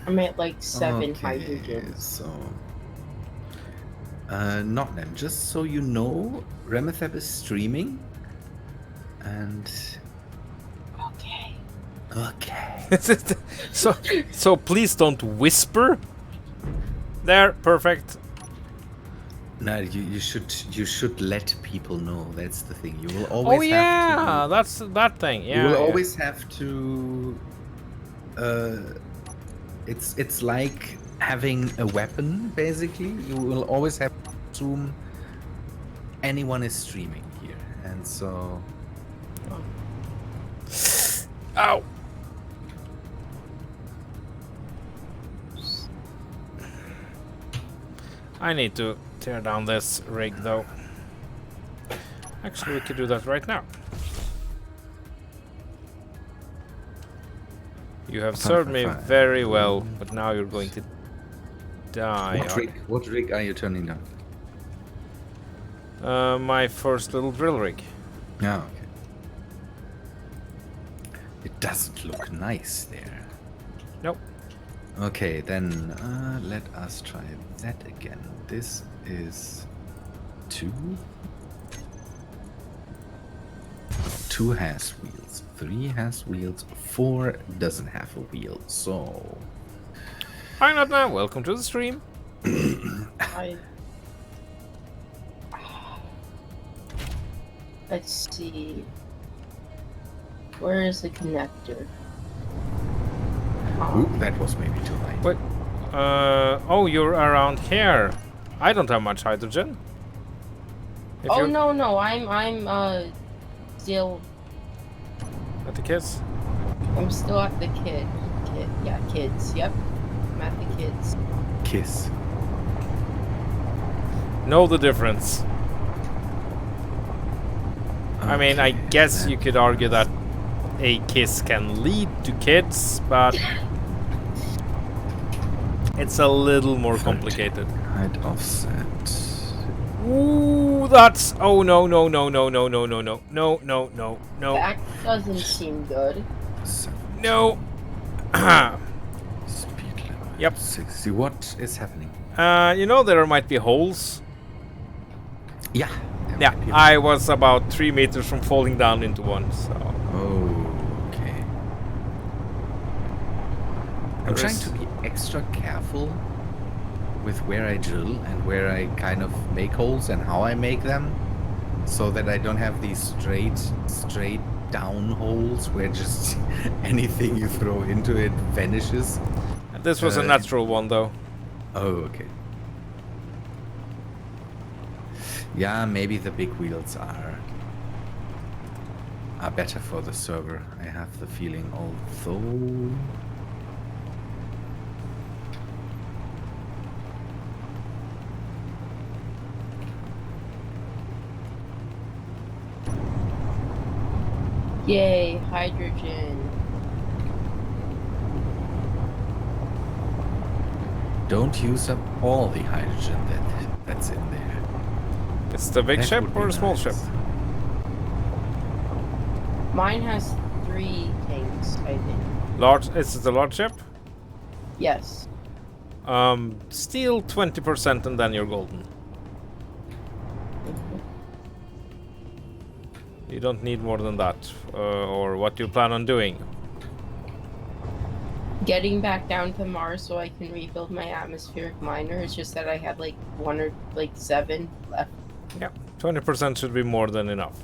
I'm at like 7 hydrogen. So, Notnam, just so you know, Remethep is streaming, and Okay. so please don't whisper. There, perfect. no, you should let people know. That's the thing. You will Oh always yeah, have to. that's that thing. Yeah. You will yeah. always have to. It's like having a weapon. Basically, you will always have to assume anyone is streaming here, and so. Ow. I need to tear down this rig though. Actually, we could do that right now. You have served me Fine. very well, but now you're going to die. What rig are you turning down? My first little drill rig. Yeah, okay. It doesn't look nice there. Nope. Okay, then let us try that again. This is 2. 2 has wheels. 3 has wheels. 4 doesn't have a wheel. So Hi, not now. Welcome to the stream. Let's see. Where is the connector? Oop, that was maybe too high. Wait. Oh, you're around here. I don't have much hydrogen. If Oh you're no, I'm still at the kids. I'm still at the kids. Yep, I'm at the kids. Kiss. Know the difference. I mean, I Okay, guess you that could argue was- that a kiss can lead to kids, but it's a little more complicated. Height offset. Ooh, that's oh no. That doesn't seem good. 17. No. Speed limit. Yep. 60. What is happening? You know there might be holes. Yeah. Yeah, I was about 3 meters from falling down into one, so Okay. I'm trying to be extra careful with where I drill and where I kind of make holes and how I make them, so that I don't have these straight down holes where just anything you throw into it vanishes. this was a natural one though. Oh, okay. Yeah, maybe the big wheels are better for the server. I have the feeling, although. Yay, hydrogen. Don't use up all the hydrogen that's in there. It's the big That ship would be or a small ship? nice. Mine has 3 tanks, I think. Large. Is it a large ship? Yes. Steal 20% and then you're golden. You don't need more than that, or what you plan on doing. Getting back down to Mars so I can rebuild my atmospheric miner. It's just that I have like 1 or like 7 left. Yeah, 20% should be more than enough.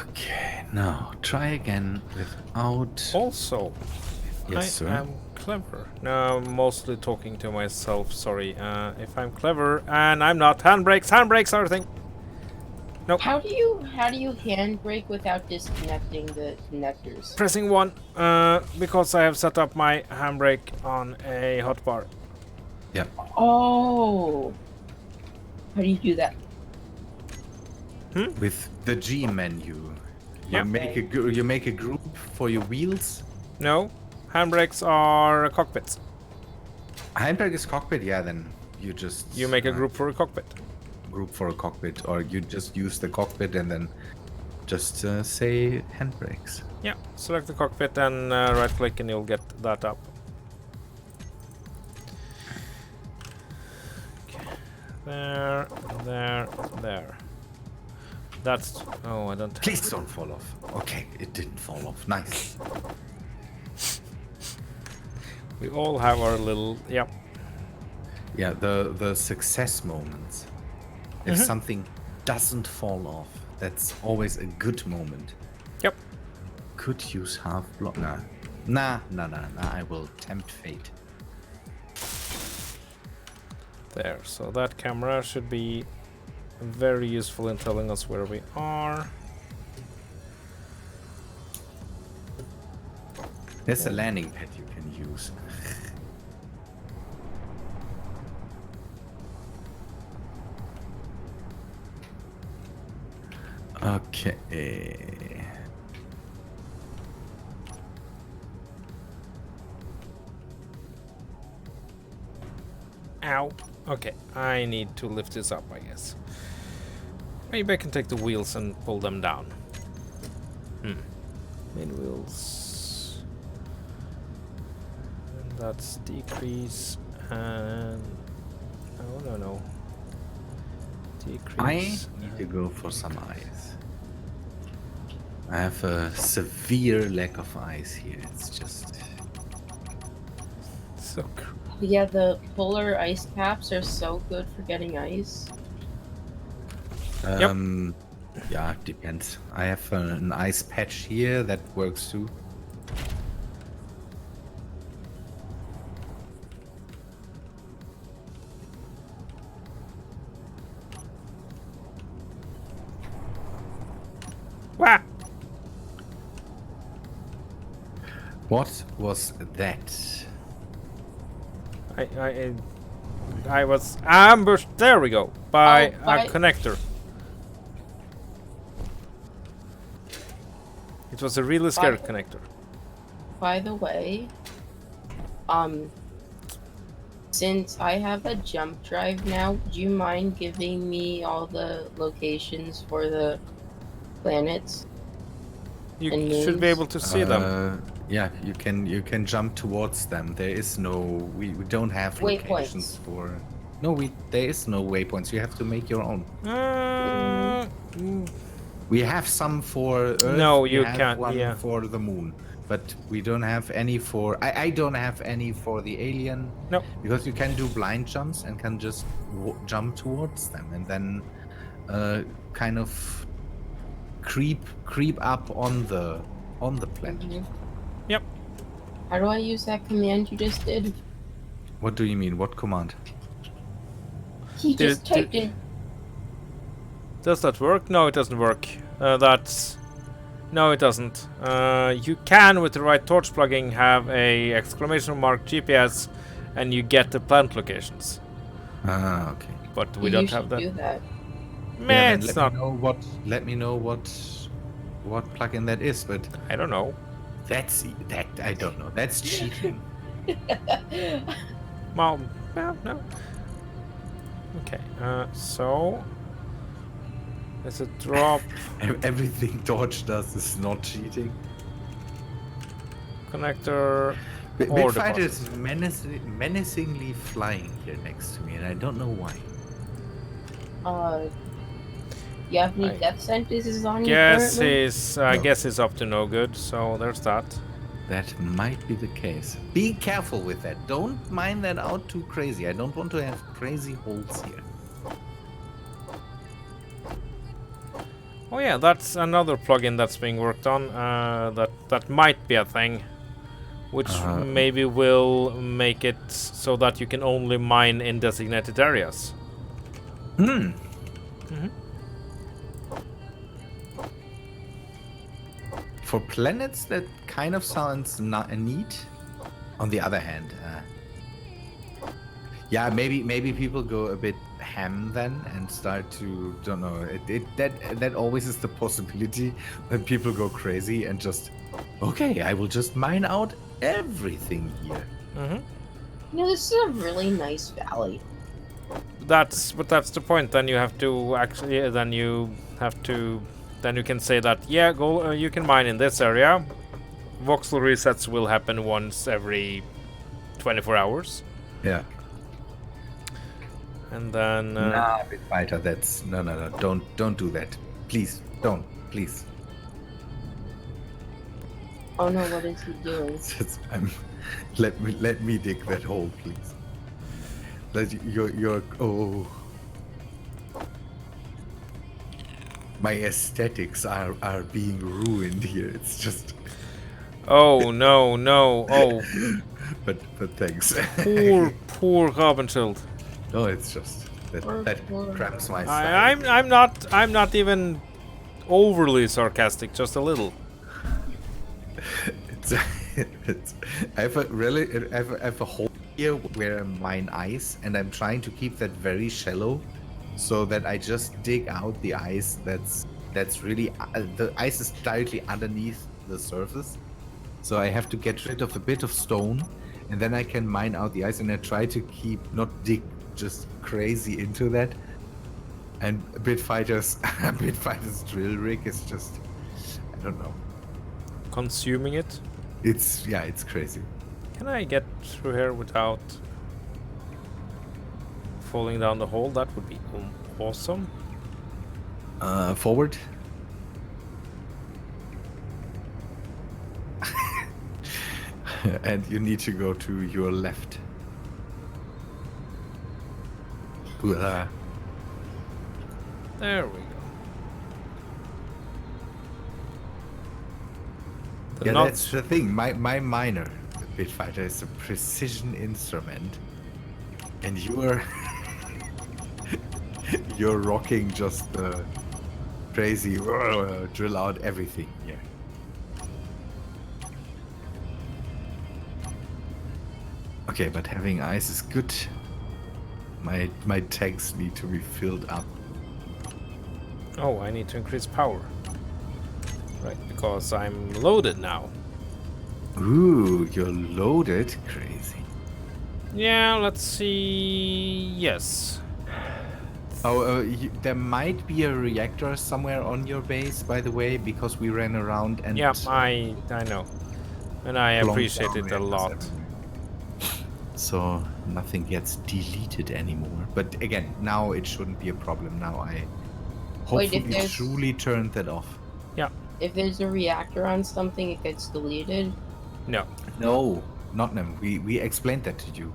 Okay, now try again without. Also, Yes, I sir. am clever. No, I'm mostly talking to myself. Sorry. If I'm clever, and I'm not. Handbrakes are a thing. Nope. How do you handbrake without disconnecting the connectors? Pressing 1, because I have set up my handbrake on a hotbar. Yeah. Oh. How do you do that? With the G menu, you Yep. make a group for your wheels. No, handbrakes are cockpits. Handbrake is cockpit. Yeah, then you just You make a group for a cockpit. group for a cockpit, or you just use the cockpit and then just say handbrakes. Yeah, select the cockpit and right click and you'll get that up. Okay. There. That's... Oh, I don't... Please don't fall off. Okay, it didn't fall off. Nice. We all have our little... Yep. Yeah, the success moments. If something doesn't fall off, that's always a good moment. Yep. Could use half block. Nah. I will tempt fate. There. So that camera should be very useful in telling us where we are. There's a landing pad you can use. Okay. Ow. Okay, I need to lift this up, I guess. Maybe I can take the wheels and pull them down. Main wheels. And that's decrease and... No. Decrease. I need to go for some ice. I have a severe lack of ice here. It's just... So cool. Yeah, the polar ice caps are so good for getting ice. Yeah, it depends. I have an ice patch here that works too. Wah! What was that? I was ambushed. There we go. By Oh, a by- connector. It was a really scary connector. By the way, since I have a jump drive now, would you mind giving me all the locations for the planets? You And should be moons? able to see them. Yeah, you can jump towards them. There is no we don't have Waypoints. locations for. No, there is no waypoints. You have to make your own. Mm, We have some for Earth. No, we you have can't, One yeah. for the moon, but we don't have any for. I don't have any for the alien. No. Because you can do blind jumps and can just jump towards them and then kind of creep up on the planet. Mhm. Yep. How do I use that command you just did? What do you mean? What command? He just typed in. Does that work? No, it doesn't work. No, it doesn't. You can, with the right torch plugging, have a exclamation mark GPS, and you get the plant locations. Ah, okay. But we You don't should have that. do that. Meh, then it's not. Let me know what plugin that is. But I don't know. that I don't know. That's cheating. Well, no. Okay. So there's a drop Everything Torch does is not cheating. connector. Big Or Fighter deposit. is menacingly flying here next to me, and I don't know why. You have any I death sentences on you Guess currently? he's up to no good. So there's that. That might be the case. Be careful with that. Don't mine that out too crazy. I don't want to have crazy holes here. Oh yeah, that's another plugin that's being worked on. That might be a thing, which maybe will make it so that you can only mine in designated areas. For planets, that kind of sounds not neat. On the other hand, yeah, maybe people go a bit ham then and start to don't know. That always is the possibility when people go crazy and just okay, I will just mine out everything here. You know, this is a really nice valley. That's the point. Then you have to actually. Then you can say that yeah, go. You can mine in this area. Voxel resets will happen once every 24 hours, Yeah. and then Nah, bit fighter. That's no. Don't do that. Please don't. Please. Oh no, what is he doing? Let me dig that hole, please. Oh. My aesthetics are being ruined here. It's just. oh no, oh But thanks. poor Rabenschild. Oh, it's just that cramps my style. I'm not even overly sarcastic, just a little. I have a hole here where I mine ice, and I'm trying to keep that very shallow, so that I just dig out the ice. That's really the ice is directly underneath the surface, so I have to get rid of a bit of stone, and then I can mine out the ice. And I try to not dig just crazy into that. And Bitfighter's drill rig is just I don't know. Consuming it. It's crazy. Can I get through here without falling down the hole? That would be awesome. Forward. And you need to go to your left. There we go. The Yeah, knots- that's the thing. My miner, Bitfighter, is a precision instrument, and you're rocking just crazy, drill out everything here. Okay, but having ice is good. My tanks need to be filled up. Oh, I need to increase power. Right, because I'm loaded now. Ooh, you're loaded, crazy. Yeah, let's see. Yes. Oh, there might be a reactor somewhere on your base, by the way, because we ran around and Yeah, I know. And I plonked appreciate down it a reactors lot. everywhere. So nothing gets deleted anymore. But again, now it shouldn't be a problem. Now I Wait, if hopefully there's- truly turned that off. Yeah. If there's a reactor on something, it gets deleted. No. No, not them. We explained that to you.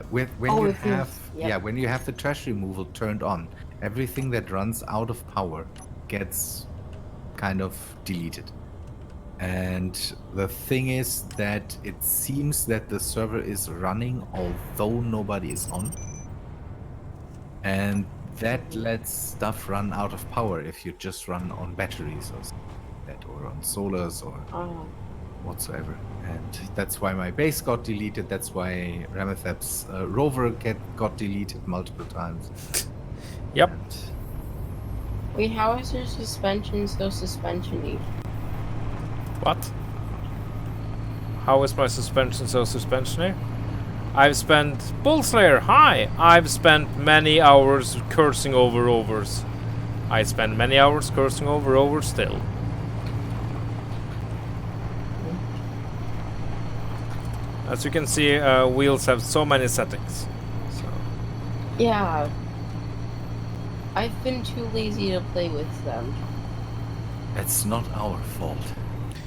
When Oh, you if you- have yeah. when you have the trash removal turned on, everything that runs out of power gets kind of deleted. And the thing is that it seems that the server is running although nobody is on. And that lets stuff run out of power if you just run on batteries or something like that, or on solars or Oh. whatsoever. And that's why my base got deleted. That's why Ramethep's rover got deleted multiple times. Yep. And Wait, how is your suspension so suspension-y? What? How is my suspension so suspensiony? I've spent Bullslayer. Hi. I've spent many hours cursing over overs. I spend many hours cursing over overs still. As you can see, wheels have so many settings. So Yeah. I've been too lazy to play with them. that's not our fault.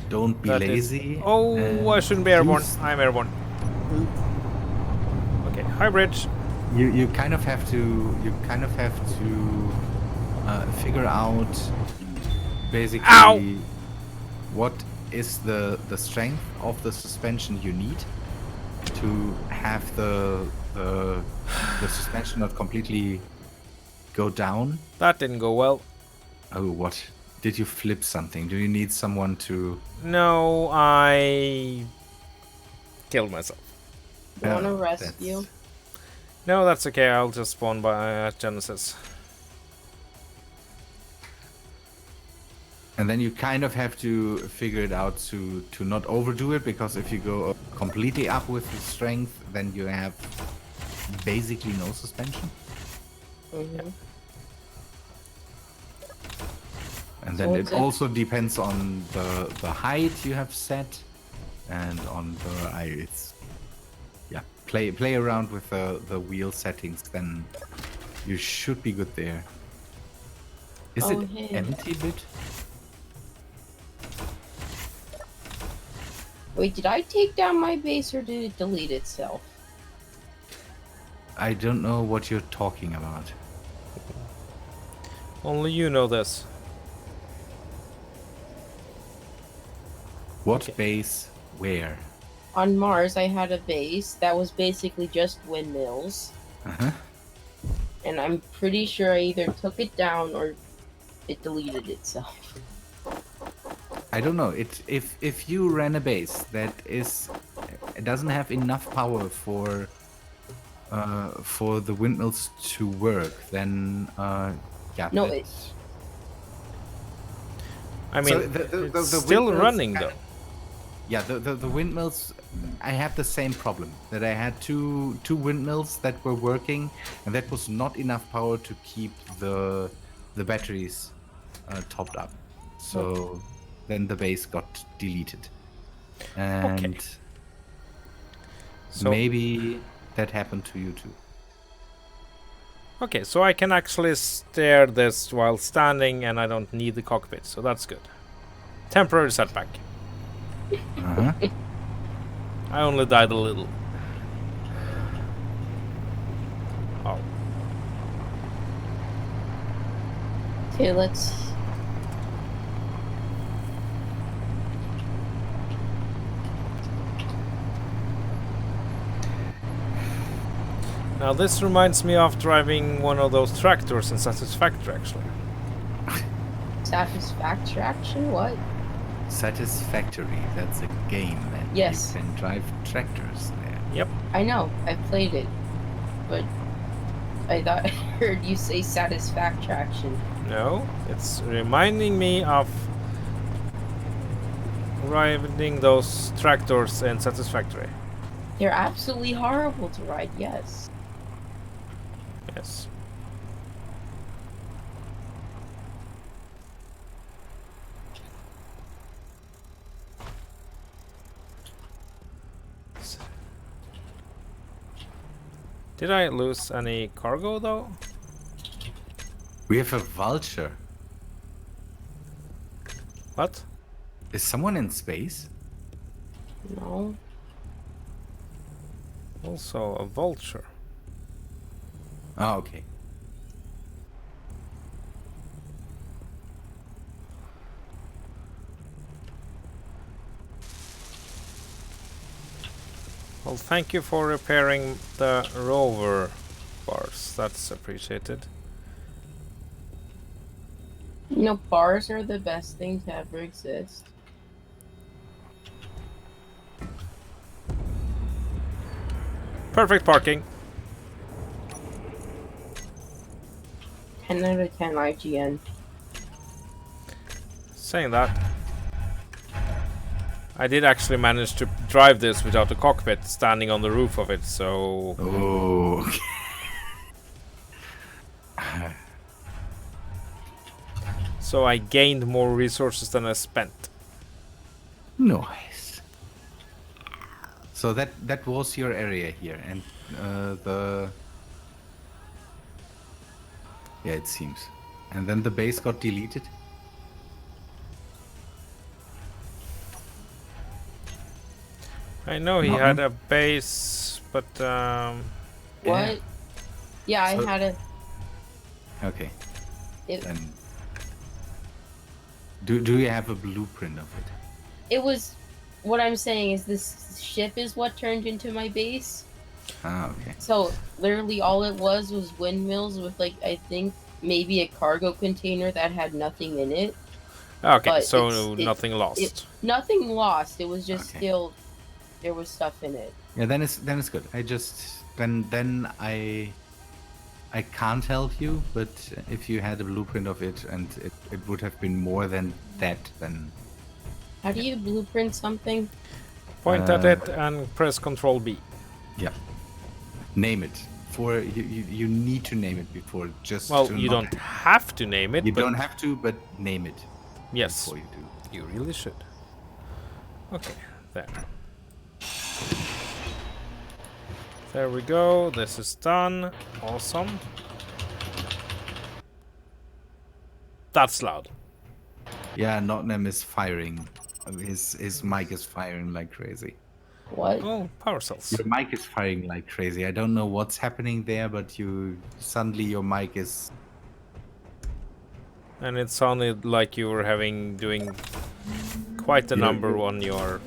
Don't be that is- lazy. Oh, I and shouldn't be airborne. use- I'm airborne. Okay, high bridge. You kind of have to figure out basically Ow! what is the strength of the suspension you need to have the suspension not completely go down. That didn't go well. Oh, what? Did you flip something? Do you need someone to? No, I killed myself. You want to that's- rescue? No, that's okay. I'll just spawn by Genesis. And then you kind of have to figure it out to not overdo it, because if you go completely up with the strength, then you have basically no suspension. Mm-hmm. And So then it's it also depends on the height you have set, and on it's play around with the wheel settings. Then you should be good there. Is Oh, it hey. empty bit? Wait, did I take down my base or did it delete itself? I don't know what you're talking about. Only you know this. What Okay. base? Where? On Mars, I had a base that was basically just windmills, Uh-huh. and I'm pretty sure I either took it down or it deleted itself. I don't know. If you ran a base that it doesn't have enough power for the windmills to work, then yeah. No, that's- I mean, So the it's still windmills running kind though. Yeah, the windmills. I have the same problem, that I had two windmills that were working, and that was not enough power to keep the batteries topped up. So then the base got deleted, and So maybe that happened to you too. okay, so I can actually steer this while standing, and I don't need the cockpit, so that's good. Temporary setback. Uh-huh. I only died a little. Oh, Okay, let's. now this reminds me of driving one of those tractors in Satisfactory, actually. Satisfaction? What? Satisfactory. That's a game, and Yes. you can drive tractors there. Yep. I know. I played it, but I thought I heard you say satisfaction. No, it's reminding me of riding those tractors in Satisfactory. They're absolutely horrible to ride. Yes. Yes. Did I lose any cargo though? We have a vulture. What? Is someone in space? No. Also a vulture. Oh, okay. Well, thank you for repairing the rover bars. That's appreciated. You know, bars are the best thing to ever exist. Perfect parking. 10 out of 10 IGN. Saying that, I did actually manage to drive this without a cockpit standing on the roof of it, so... Oh, okay. So I gained more resources than I spent. Nice. So that was your area here, and yeah, it seems. And then the base got deleted. I know he had a base, but What? Yeah, I So- had a. Okay. It, Then do you have a blueprint of it? it was. What I'm saying is this ship is what turned into my base. Ah, okay. So literally all it was windmills with like I think maybe a cargo container that had nothing in it. okay, But so it's- nothing lost. Nothing lost. It was just Okay. still there was stuff in it. Yeah, then it's good. I just then I can't help you, but if you had a blueprint of it and it would have been more than that, then How do you blueprint something? Point at it and press Control B. yeah. Name it. For you need to name it before just Well, to you not- don't have to name it, You but don't have to, but name it yes, before you do. you really should. Okay, there. There we go. This is done. Awesome. That's loud. Yeah, Nottingham is firing. His mic is firing like crazy. What? Oh, power cells. Your mic is firing like crazy. I don't know what's happening there, but suddenly your mic is. And it sounded like you were doing quite a Yeah, number yeah. on your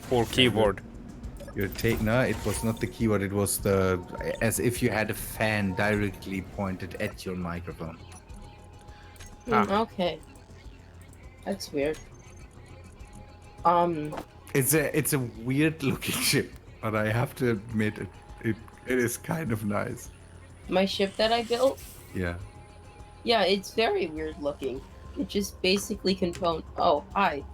poor keyboard. No, it was not the keyboard. It was as if you had a fan directly pointed at your microphone. Okay. That's weird. It's a weird looking ship, but I have to admit it is kind of nice. My ship that I built, Yeah. yeah, it's very weird looking. It just basically Oh, hi.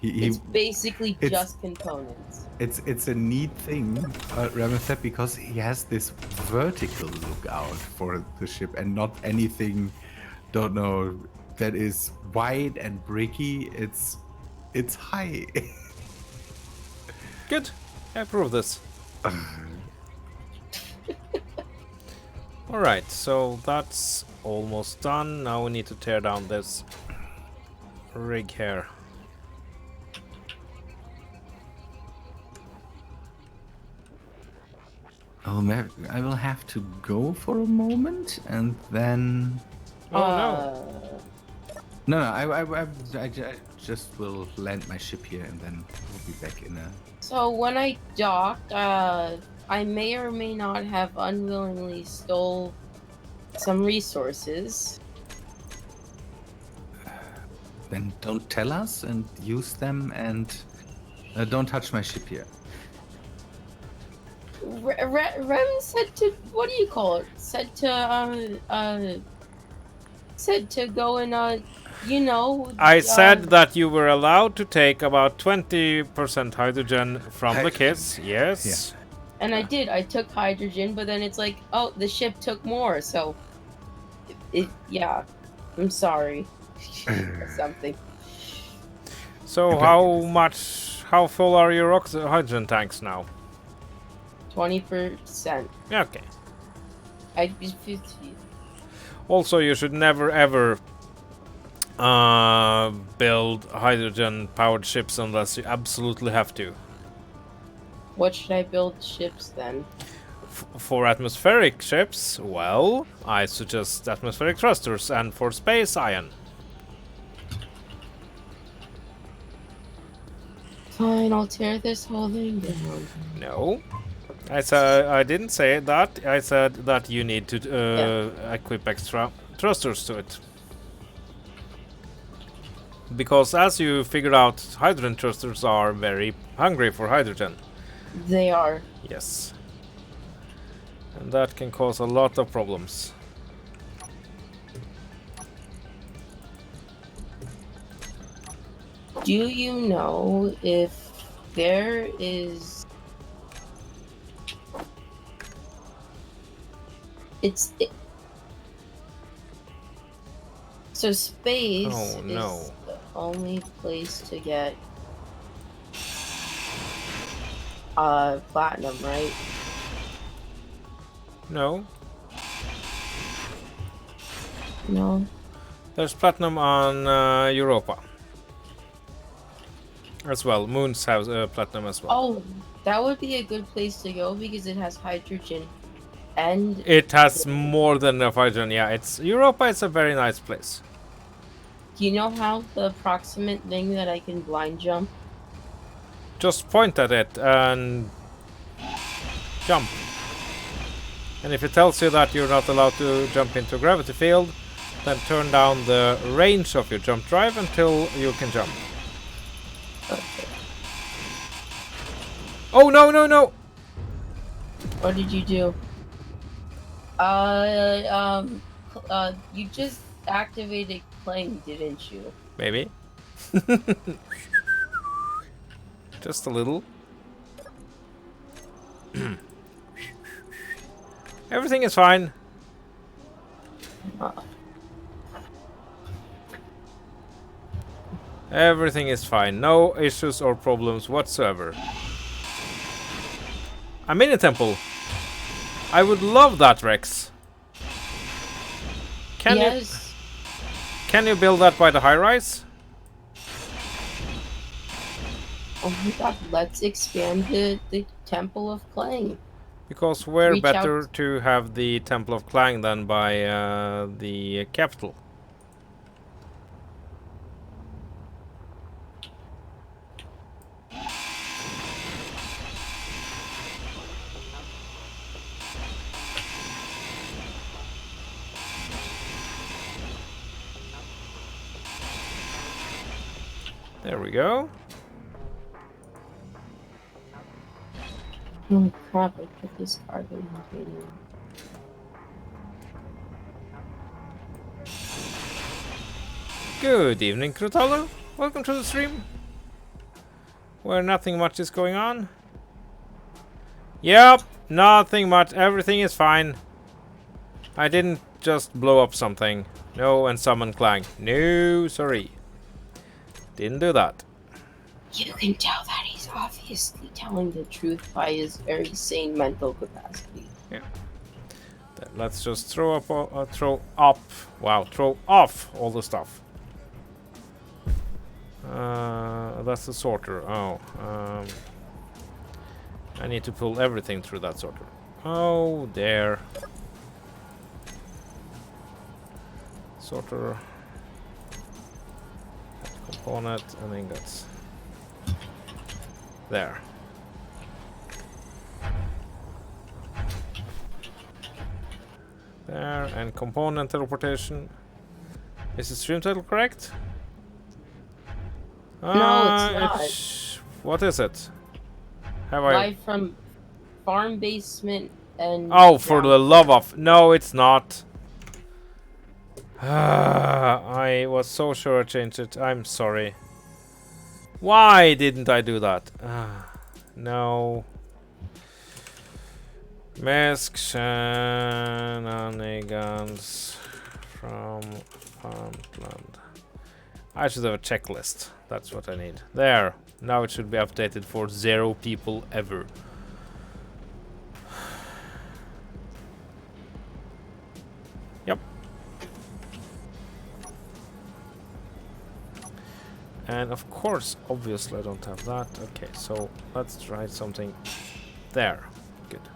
It's basically it's- just components. It's a neat thing, Rabenschild, because he has this vertical lookout for the ship and not anything, don't know, that is wide and bricky. It's high. Good. I approve this. Alright, so that's almost done. Now we need to tear down this rig here. I will have to go for a moment and then. Oh no. No, I just will land my ship here and then we'll be back in a. So when I docked, I may or may not have unwillingly stole some resources. Then don't tell us and use them, and don't touch my ship here. Rem said to, what do you call it? Said to go and I said that you were allowed to take about 20% hydrogen from the kids. Yes. And I did. I took hydrogen, but then it's like, oh, the ship took more, so yeah. I'm sorry. Or something. So how full are your hydrogen tanks now? 20%. Yeah, okay. I Also, you should never ever build hydrogen-powered ships unless you absolutely have to. What should I build ships then? For atmospheric ships, well, I suggest atmospheric thrusters, and for space, iron. Fine, I'll tear this whole thing down. No. I didn't say that. I said that you need to equip extra thrusters to it. Because as you figured out, hydrogen thrusters are very hungry for hydrogen. They are. Yes. And that can cause a lot of problems. Do you know if there is... So space Oh, no. is the only place to get platinum, right? No. No. There's platinum on Europa. As well. Moons have platinum as well. Oh, that would be a good place to go because it has hydrogen and It has more than enough hydrogen. Yeah, Europa is a very nice place. do you know how the approximate thing that I can blind jump? Just point at it and jump. And if it tells you that you're not allowed to jump into a gravity field, then turn down the range of your jump drive until you can jump. Okay. Oh, no, no, no! What did you do? You just activated playing, didn't you? Maybe. Just a little. Everything is fine. Everything is fine. No issues or problems whatsoever. A mini temple. I would love that, Rex. Can you build that by the high rise? Oh my god, let's expand the Temple of Clang. Because we're Reach better out. to have the Temple of Clang than by the capital. There we go. Oh crap, I put this carbon in. Good evening, Krutalo. Welcome to the stream, where nothing much is going on. Yep, nothing much. Everything is fine. I didn't just blow up something. No, and summon Clang. No, sorry. Didn't do that. You can tell that he's obviously telling the truth by his very sane mental capacity. Yeah. Then let's just throw off all the stuff. That's the sorter. Oh, I need to pull everything through that sorter. Oh, there. Sorter. Component and ingots. There. There, and component teleportation. Is the stream title correct? No, it's not. What is it? Have I? Live from farm basement and. Oh, for ground the love floor. of... No, it's not. I was so sure I changed it. I'm sorry. Why didn't I do that? No. Mask shenanigans from Farmland. I should have a checklist. That's what I need. There. Now it should be updated for 0 people ever. Yep. And of course, obviously I don't have that. Okay, so let's try something there. Good.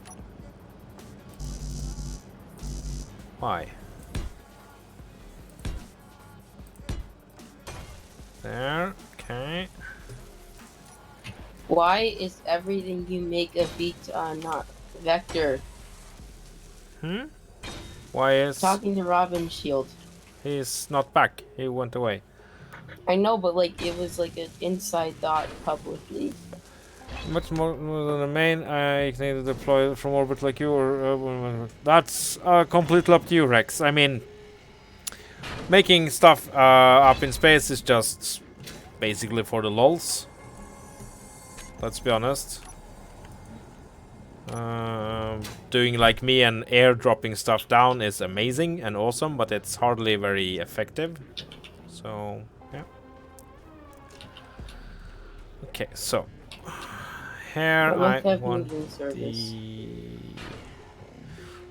Why? There, okay. Why is everything you make a not vector? Why is Talking to Rabenschild. he's not back? He went away. I know, but like it was like an inside thought publicly. Much more than the main. I need to deploy from orbit like you, or that's completely up to you, Rex. I mean, making stuff up in space is just basically for the lols. Let's be honest. Doing like me and airdropping stuff down is amazing and awesome, but it's hardly very effective. So, yeah. Okay, so here But I let's have want moving service. the...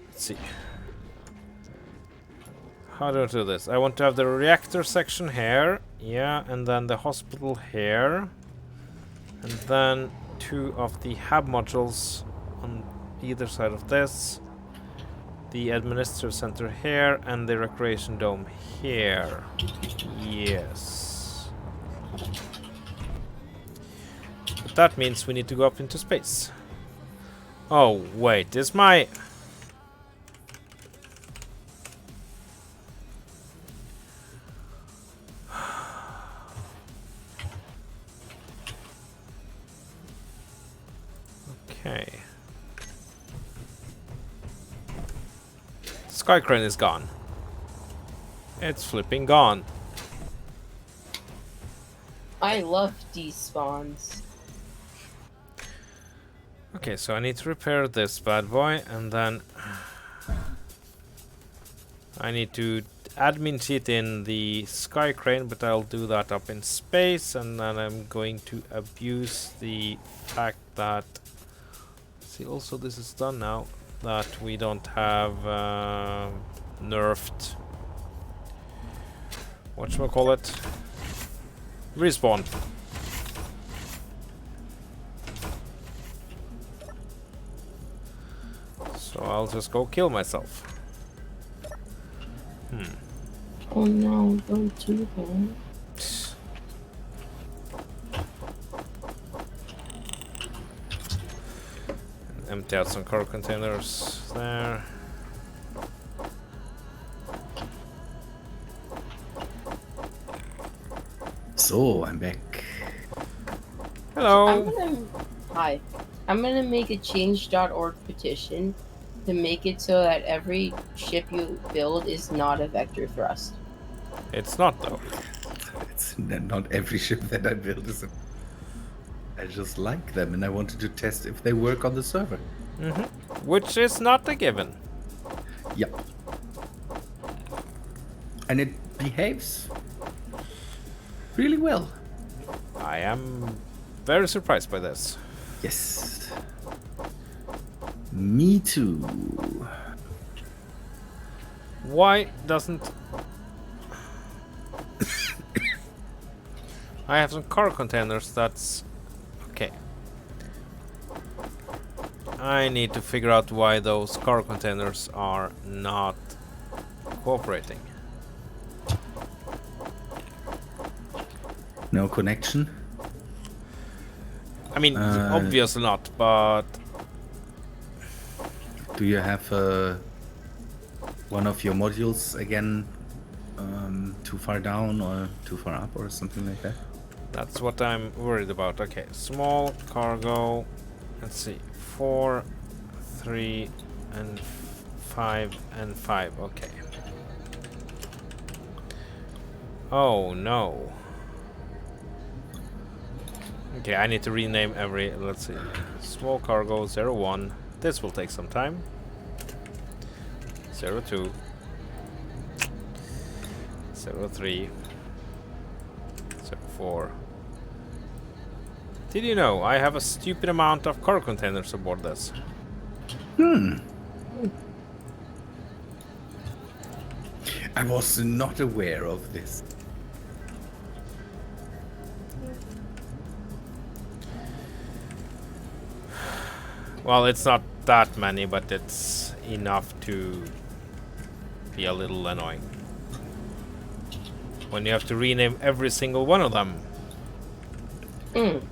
Let's see. How do I do this? I want to have the reactor section here. Yeah, and then the hospital here. And then 2 of the hub modules on either side of this. The administrative center here and the recreation dome here. Yes. But that means we need to go up into space. Oh, wait, is my... Okay. Sky crane is gone. It's flipping gone. I love despawns. Okay, so I need to repair this bad boy, and then I need to admin cheat in the sky crane, but I'll do that up in space, and then I'm going to abuse the fact that... See, also this is done now, that we don't have nerfed... Whatchamacallit? Respawn. So I'll just go kill myself. Oh no, don't do that. Empty out some car containers there. So, I'm back. Hello. Hi. I'm gonna make a change.org petition to make it so that every ship you build is not a vector thrust. It's not though. It's not every ship that I build is a... I just like them and I wanted to test if they work on the server. Which is not a given. Yep. And it behaves really well. I am very surprised by this. Yes. Me too. Why doesn't... I have some car containers, that's... Okay. I need to figure out why those car containers are not cooperating. No connection? I mean, obviously not, but... Do you have one of your modules again too far down or too far up or something like that? That's what I'm worried about. Okay, small cargo. Let's see, 4, 3, and 5, and 5. Okay. Oh no. Okay, I need to rename every. Let's see, small cargo 01. This will take some time. 02, 03, 04. Did you know I have a stupid amount of cargo containers aboard this? I was not aware of this. Well, it's not that many, but it's enough to be a little annoying. When you have to rename every single one of them. Mm.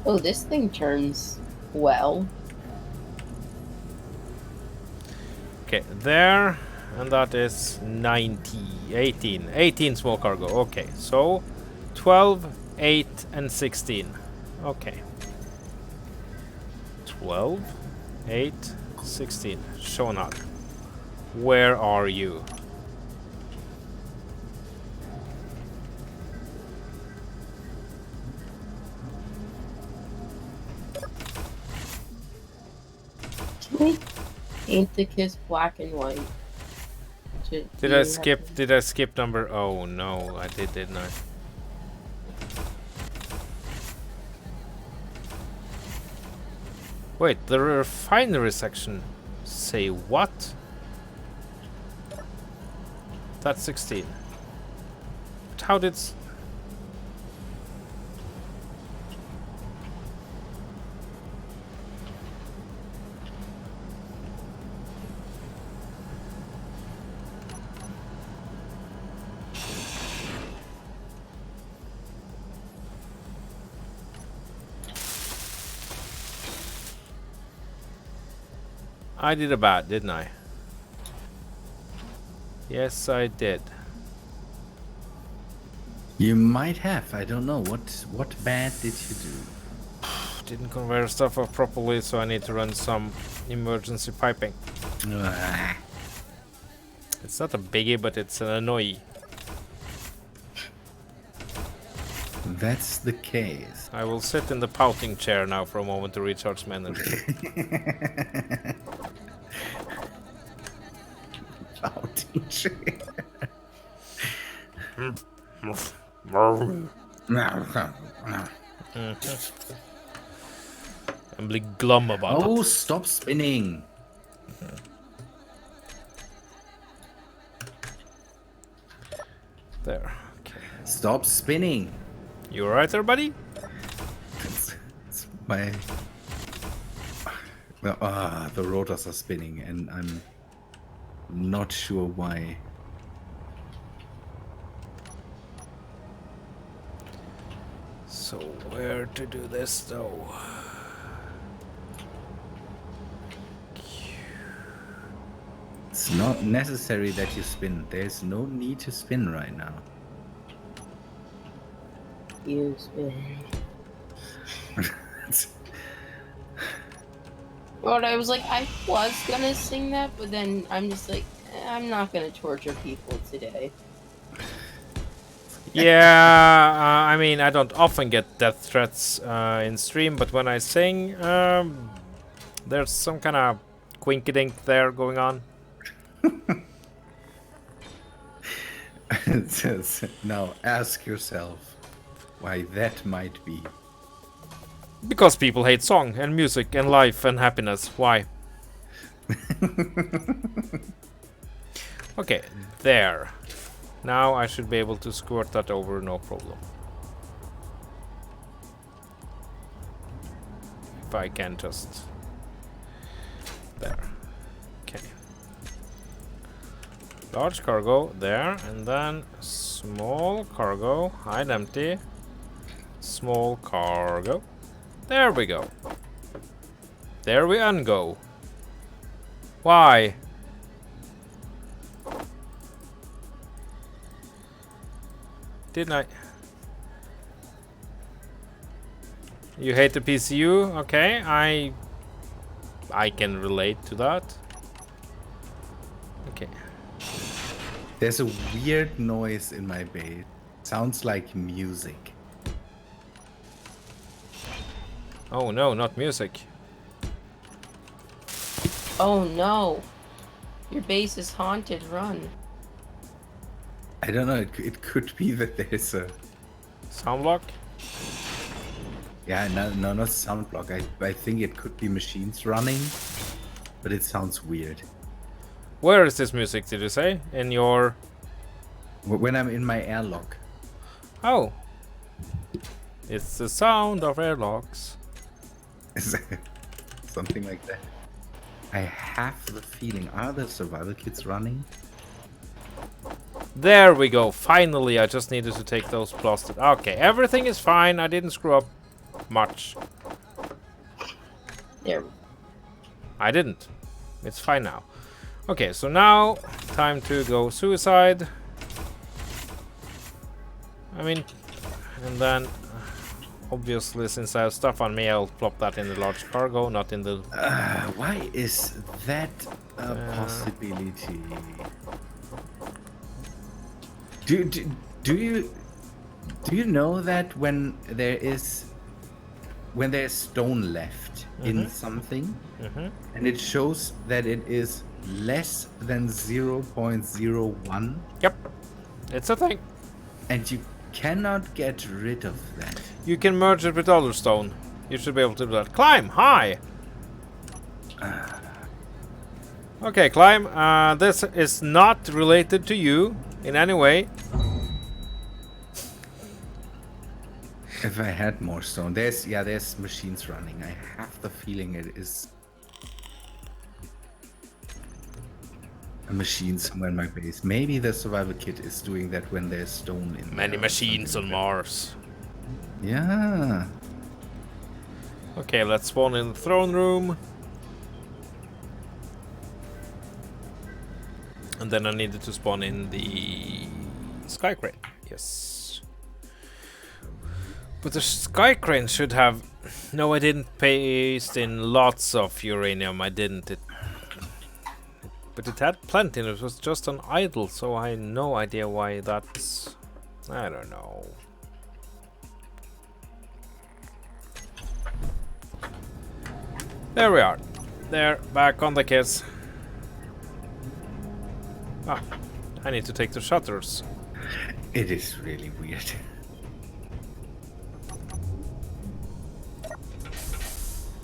Oh, this thing turns well. Okay, there, and that is 18 small cargo. Okay, so 12, 8, and 16. Okay. 12, 8, 16. Shonad, where are you? Can we paint the kiss black and white? Did I skip? Did I skip number? Oh no, I did, didn't I? Wait, the refinery section. Say what? That's 16. But how did? I did a bad, didn't I? Yes, I did. You might have. I don't know. What bad did you do? Didn't convey stuff up properly, so I need to run some emergency piping. Ah, It's not a biggie, but it's an annoy. that's the case. I will sit in the pouting chair now for a moment to recharge my energy. Pouting chair. I'm really glum about Oh, it. stop spinning. There. Okay. Stop spinning. You alright there, buddy? It's my... Well, the rotors are spinning and I'm not sure why. So where to do this though? It's not necessary that you spin. There's no need to spin right now. Use me. But I was like, I was gonna sing that, but then I'm just like, I'm not gonna torture people today. Yeah, I mean, I don't often get death threats in stream, but when I sing, there's some kind of quinkydink there going on. It says, now ask yourself why that might be. Because people hate song and music and life and happiness. Why? Okay, there. Now I should be able to squirt that over, no problem. If I can just... There. Okay. Large cargo, there. And then small cargo, hide empty. Small cargo. There we go. There we ungo. Why? Didn't I? You hate the PCU? Okay, I can relate to that. Okay. There's a weird noise in my base. Sounds like music. Oh no, not music. Oh no. Your base is haunted. Run. I don't know. It could be that there's a. Sound block? Yeah, no, not sound block. I think it could be machines running, but it sounds weird. Where is this music, did you say? In your... When I'm in my airlock. Oh. It's the sound of airlocks. Something like that. I have the feeling. Are the survival kits running? There we go. Finally, I just needed to take those blasted. Okay, everything is fine. I didn't screw up much. There. I didn't. It's fine now. Okay, so now time to go suicide. I mean, and then obviously since I have stuff on me, I'll plop that in the large cargo, not in the... Why is that a possibility? Do you know that when there's stone left in something, and it shows that it is less than 0.01, Yep, it's a thing. and you cannot get rid of that. You can merge it with other stone. You should be able to do that. Climb high. Okay, climb. This is not related to you in any way. If I had more stone, there's machines running. I have the feeling it is a machine somewhere in my base. Maybe the survival kit is doing that when there's stone in Many there or machines on something Mars. like that. Yeah. Okay, let's spawn in the throne room. And then I needed to spawn in the sky crane. Yes. But the sky crane should have... No, I didn't paste in lots of uranium. I didn't. But it had plenty and it was just an idle, so I had no idea why that's... I don't know. There we are. There, back on the kids. Ah, I need to take the shutters. It is really weird.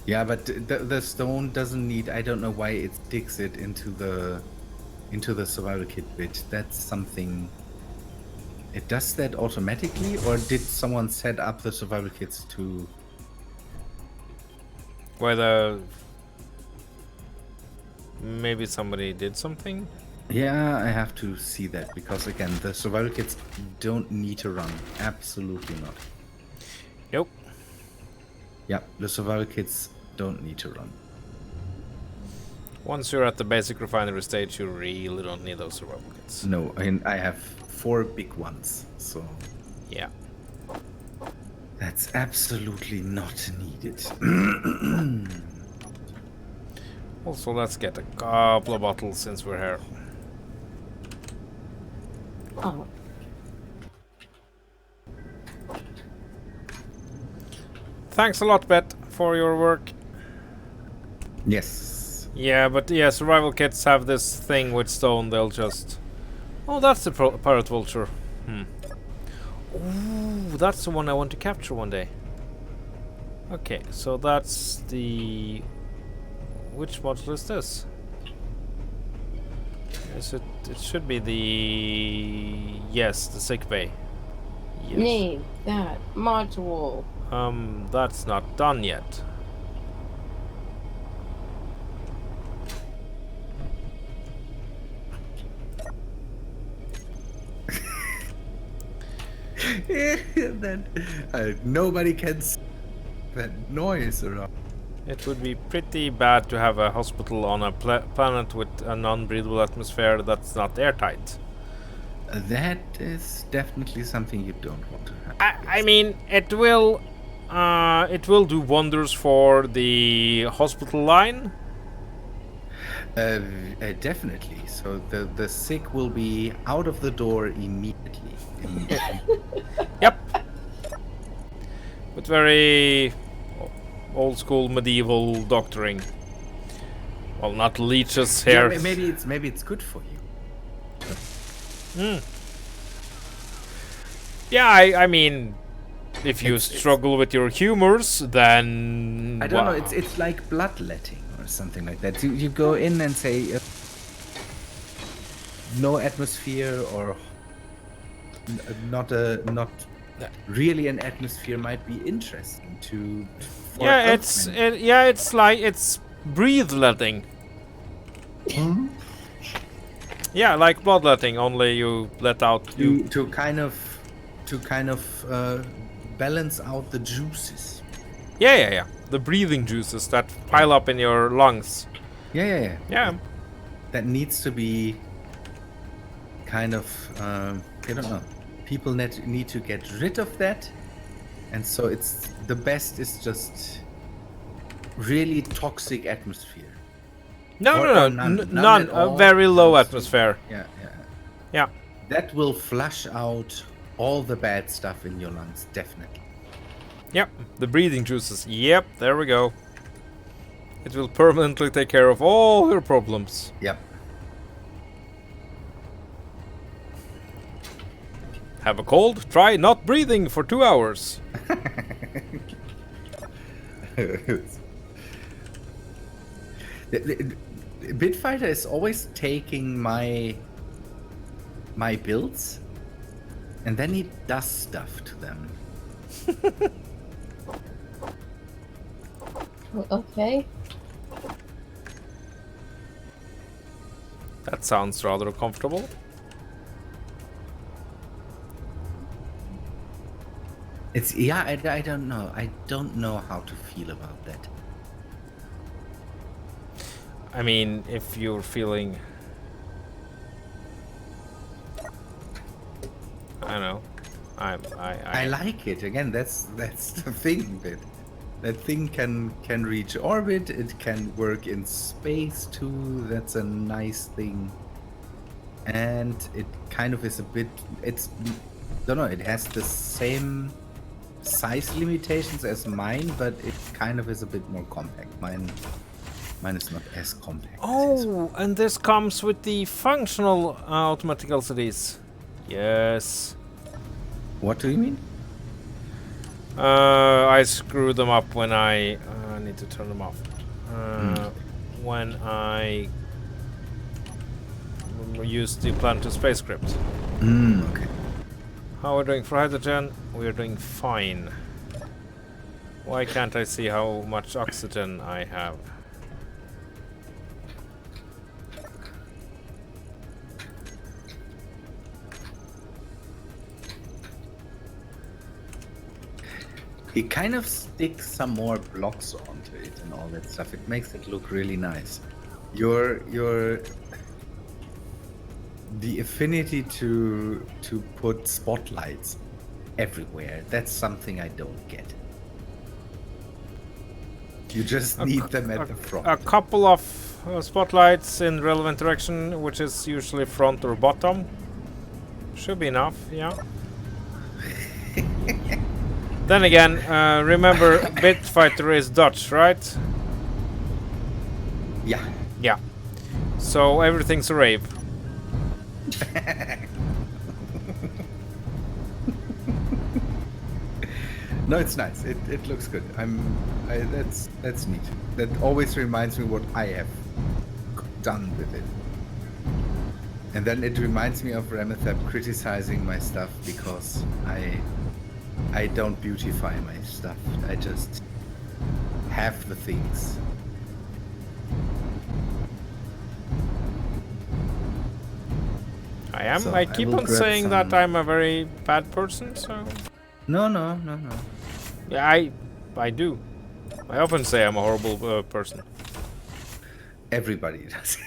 Yeah, but the stone doesn't need. I don't know why it sticks it into the survival kit bit. That's something. It does that automatically, or did someone set up the survival kits to? Whether maybe somebody did something. Yeah, I have to see that because again, the survival kits don't need to run. Absolutely not. Nope. Yeah, the survival kits don't need to run. Once you're at the basic refinery stage, you really don't need those survival kits. No, I have 4 big ones, so Yeah. that's absolutely not needed. Also, let's get a couple of bottles since we're here. Oh. Thanks a lot, Bet, for your work. Yes. Yeah, but yeah, survival kits have this thing with stone. They'll just... Oh, that's the parrot vulture. Ooh, that's the one I want to capture one day. Okay, so that's the... Which module is this? Is it? It should be the... Yes, the sick bay. Yes. Name that module. That's not done yet. Then nobody can that noise around. It would be pretty bad to have a hospital on a planet with a non-breathable atmosphere that's not airtight. That is definitely something you don't want to have. I mean, it will do wonders for the hospital line. Definitely. So the sick will be out of the door immediately. Yep. With very old school medieval doctoring. Well, not leeches Yeah, here. maybe it's good for you. Yeah, I mean, if you struggle with your humors, then I don't know. It's like bloodletting or something like that. You go in and say no atmosphere or not really an atmosphere might be interesting to. For yeah, Elfmen. it's like it's breathletting. Yeah, like bloodletting. Only you let out to kind of balance out the juices. Yeah. The breathing juices that pile up in your lungs. Yeah. Yeah. That needs to be kind of I don't know. People need to get rid of that, and so it's the best is just really toxic atmosphere. No. None. at A all. very low Just- atmosphere. Yeah. That will flush out all the bad stuff in your lungs, definitely. Yep. The breathing juices. Yep. There we go. It will permanently take care of all your problems. Yep. Have a cold? Try not breathing for 2 hours. The Bitfighter is always taking my builds, and then he does stuff to them. Okay. That sounds rather comfortable. It's I don't know. I don't know how to feel about that. I mean, if you're feeling, I don't know. I like it. Again, that's the thing. That thing can reach orbit. It can work in space too. That's a nice thing. And it kind of is a bit. Don't know. It has the same size limitations as mine, but it kind of is a bit more compact. Mine is not as compact. Oh, and this comes with the functional automatic LCDs. Yes. What do you mean? I screwed them up when I need to turn them off. When I used the plan to space script. Okay. How are we doing for hydrogen? We are doing fine. Why can't I see how much oxygen I have? It kind of sticks some more blocks onto it and all that stuff. It makes it look really nice. The affinity to put spotlights everywhere. That's something I don't get. You just need them at the front. A couple of spotlights in relevant direction, which is usually front or bottom. Should be enough, yeah. Then again, remember Bitfighter is Dutch, right? Yeah. Yeah. So everything's a rave. No, it's nice. It looks good. That's neat. That always reminds me what I have done with it. And then it reminds me of Ramethab criticizing my stuff because I don't beautify my stuff. I just have the things. I am. So I I keep will on grab saying that some- I'm a very bad person, so... No. Yeah, I do. I often say I'm a horrible person. Everybody does.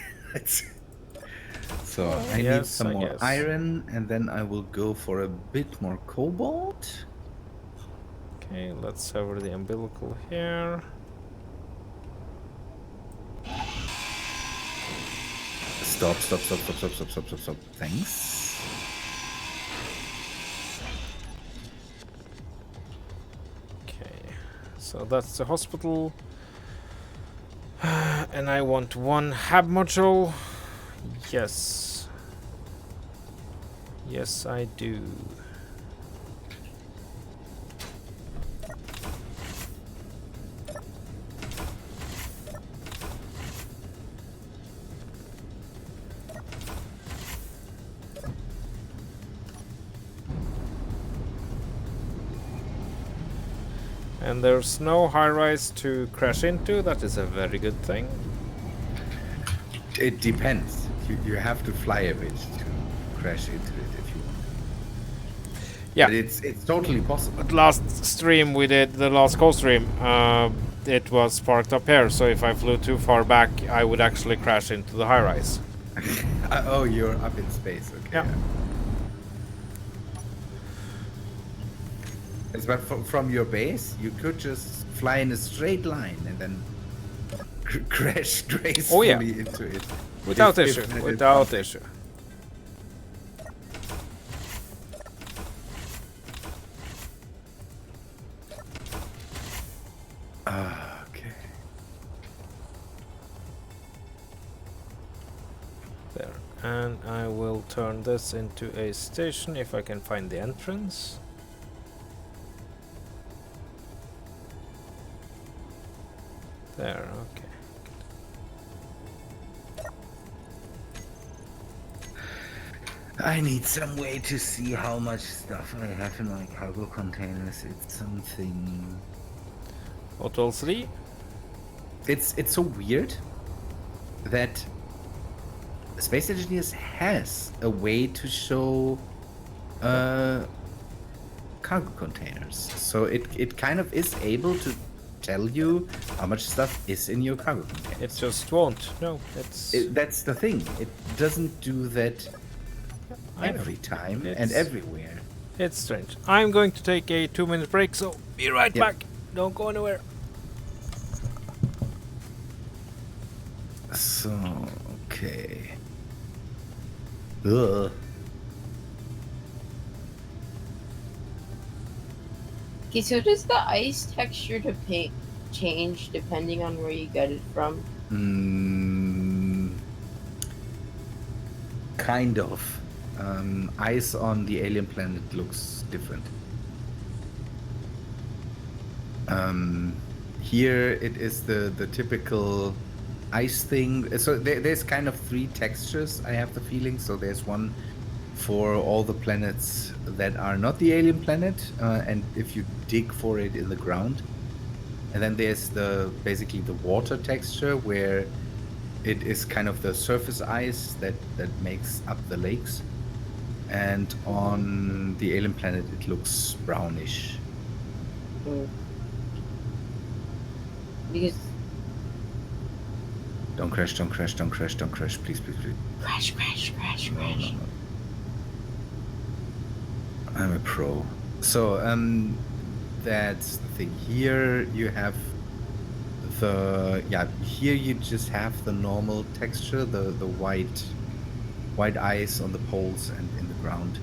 So I need Yes, some I more guess. iron, and then I will go for a bit more cobalt. Okay, let's sever the umbilical here. Stop. Thanks. Okay, so that's the hospital. And I want one hab module. Yes. Yes, I do. And there's no high-rise to crash into. That is a very good thing. It depends. You have to fly a bit to crash into it if you want. Yeah. But it's totally possible. But last stream we did, the last Costream, it was parked up here. So if I flew too far back, I would actually crash into the high-rise. Oh, you're up in space. Okay. Yeah. Yes, but from your base, you could just fly in a straight line and then crash gracefully into it. Without If issue. that is Without something. issue. Okay. There. And I will turn this into a station if I can find the entrance. There, okay. I need some way to see how much stuff I have in my cargo containers. It's something. What will 3? It's so weird that Space Engineers has a way to show cargo containers. So it kind of is able to tell you how much stuff is in your cargo container. It just won't. No, it's... That's the thing. It doesn't do that I know. every time and It's- everywhere. It's strange. I'm going to take a 2-minute break, so be right Yep. back. Don't go anywhere. So, okay. Ugh. Okay, so does the ice texture to paint change depending on where you get it from? Kind of. Ice on the alien planet looks different. Here it is the typical ice thing. So there's kind of 3 textures, I have the feeling. So there's one for all the planets that are not the alien planet, and if you dig for it in the ground. And then there's basically the water texture, where it is kind of the surface ice that makes up the lakes. And on the alien planet, it looks brownish. Mm. Because Don't crash, please. crash. No. I'm a pro. So, that's the thing. Here you have here you just have the normal texture, the white ice on the poles and in the ground.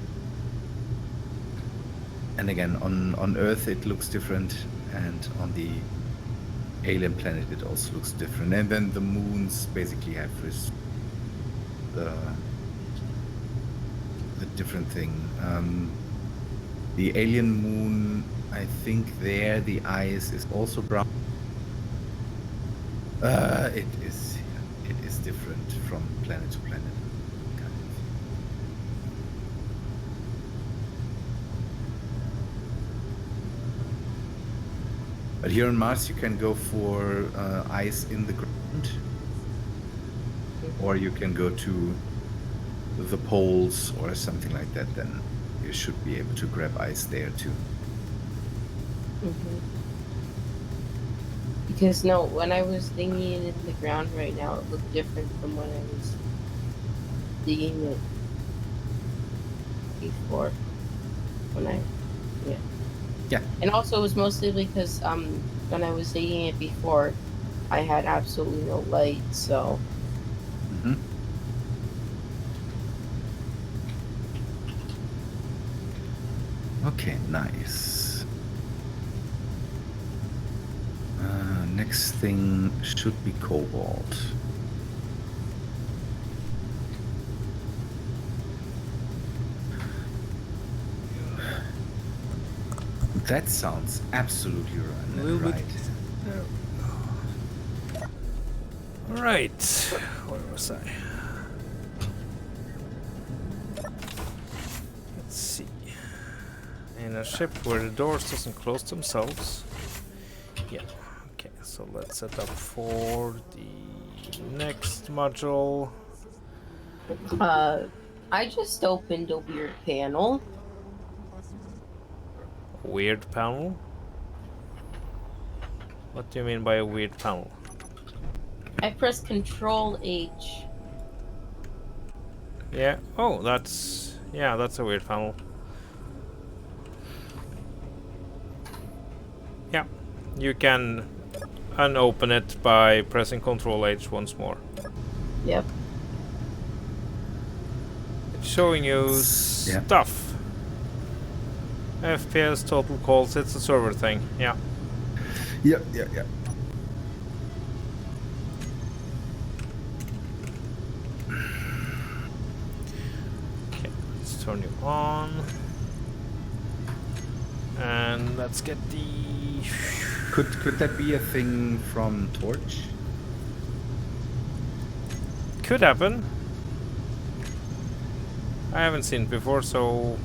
And again, on Earth it looks different, and on the alien planet it also looks different. And then the moons basically have the different thing. The alien moon, I think there the ice is also brown. It is different from planet to planet. Kind of. But here on Mars, you can go for ice in the ground, or you can go to the poles or something like that. Then you should be able to grab ice there too. Mm-hmm. Because no, when I was thinking it in the ground right now, it looked different from when I was digging it before when I yeah. Yeah. And also it was mostly because when I was digging it before, I had absolutely no light, so Hmm. Okay, nice. Next thing should be cobalt. That sounds absolutely A little bit. right. Right. Where was I? Let's see. In a ship where the doors doesn't close themselves. Yeah. Okay, so let's set up for the next module. I just opened a weird panel. Weird panel? What do you mean by a weird panel? I pressed Control H. Yeah. Oh, that's... Yeah, that's a weird panel. Yeah. You can unopen it by pressing Control H once more. Yep. It's showing you Yeah. stuff. FPS, total calls, it's a server thing. Yeah. Yeah. Okay, let's turn you on. And let's get the... Could that be a thing from Torch? Could happen. I haven't seen it before, so...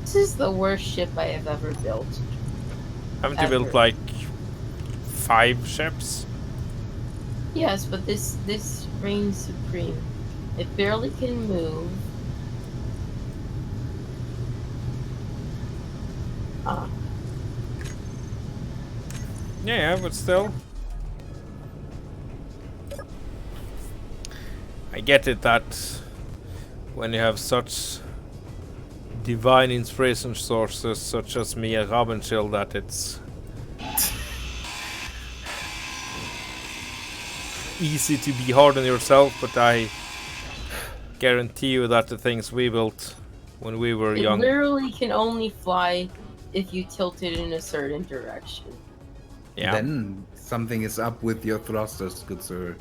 This is the worst ship I have ever built. Haven't you built Ever. like 5 ships? Yes, but this reigns supreme. It barely can move. Ah, Yeah, but still. I get it that when you have such divine inspiration sources such as me at Rabenschild, that it's easy to be hard on yourself, but I guarantee you that the things we built when we were it young... literally can only fly if you tilt it in a certain direction. Yeah. Then something is up with your thrusters, good sir.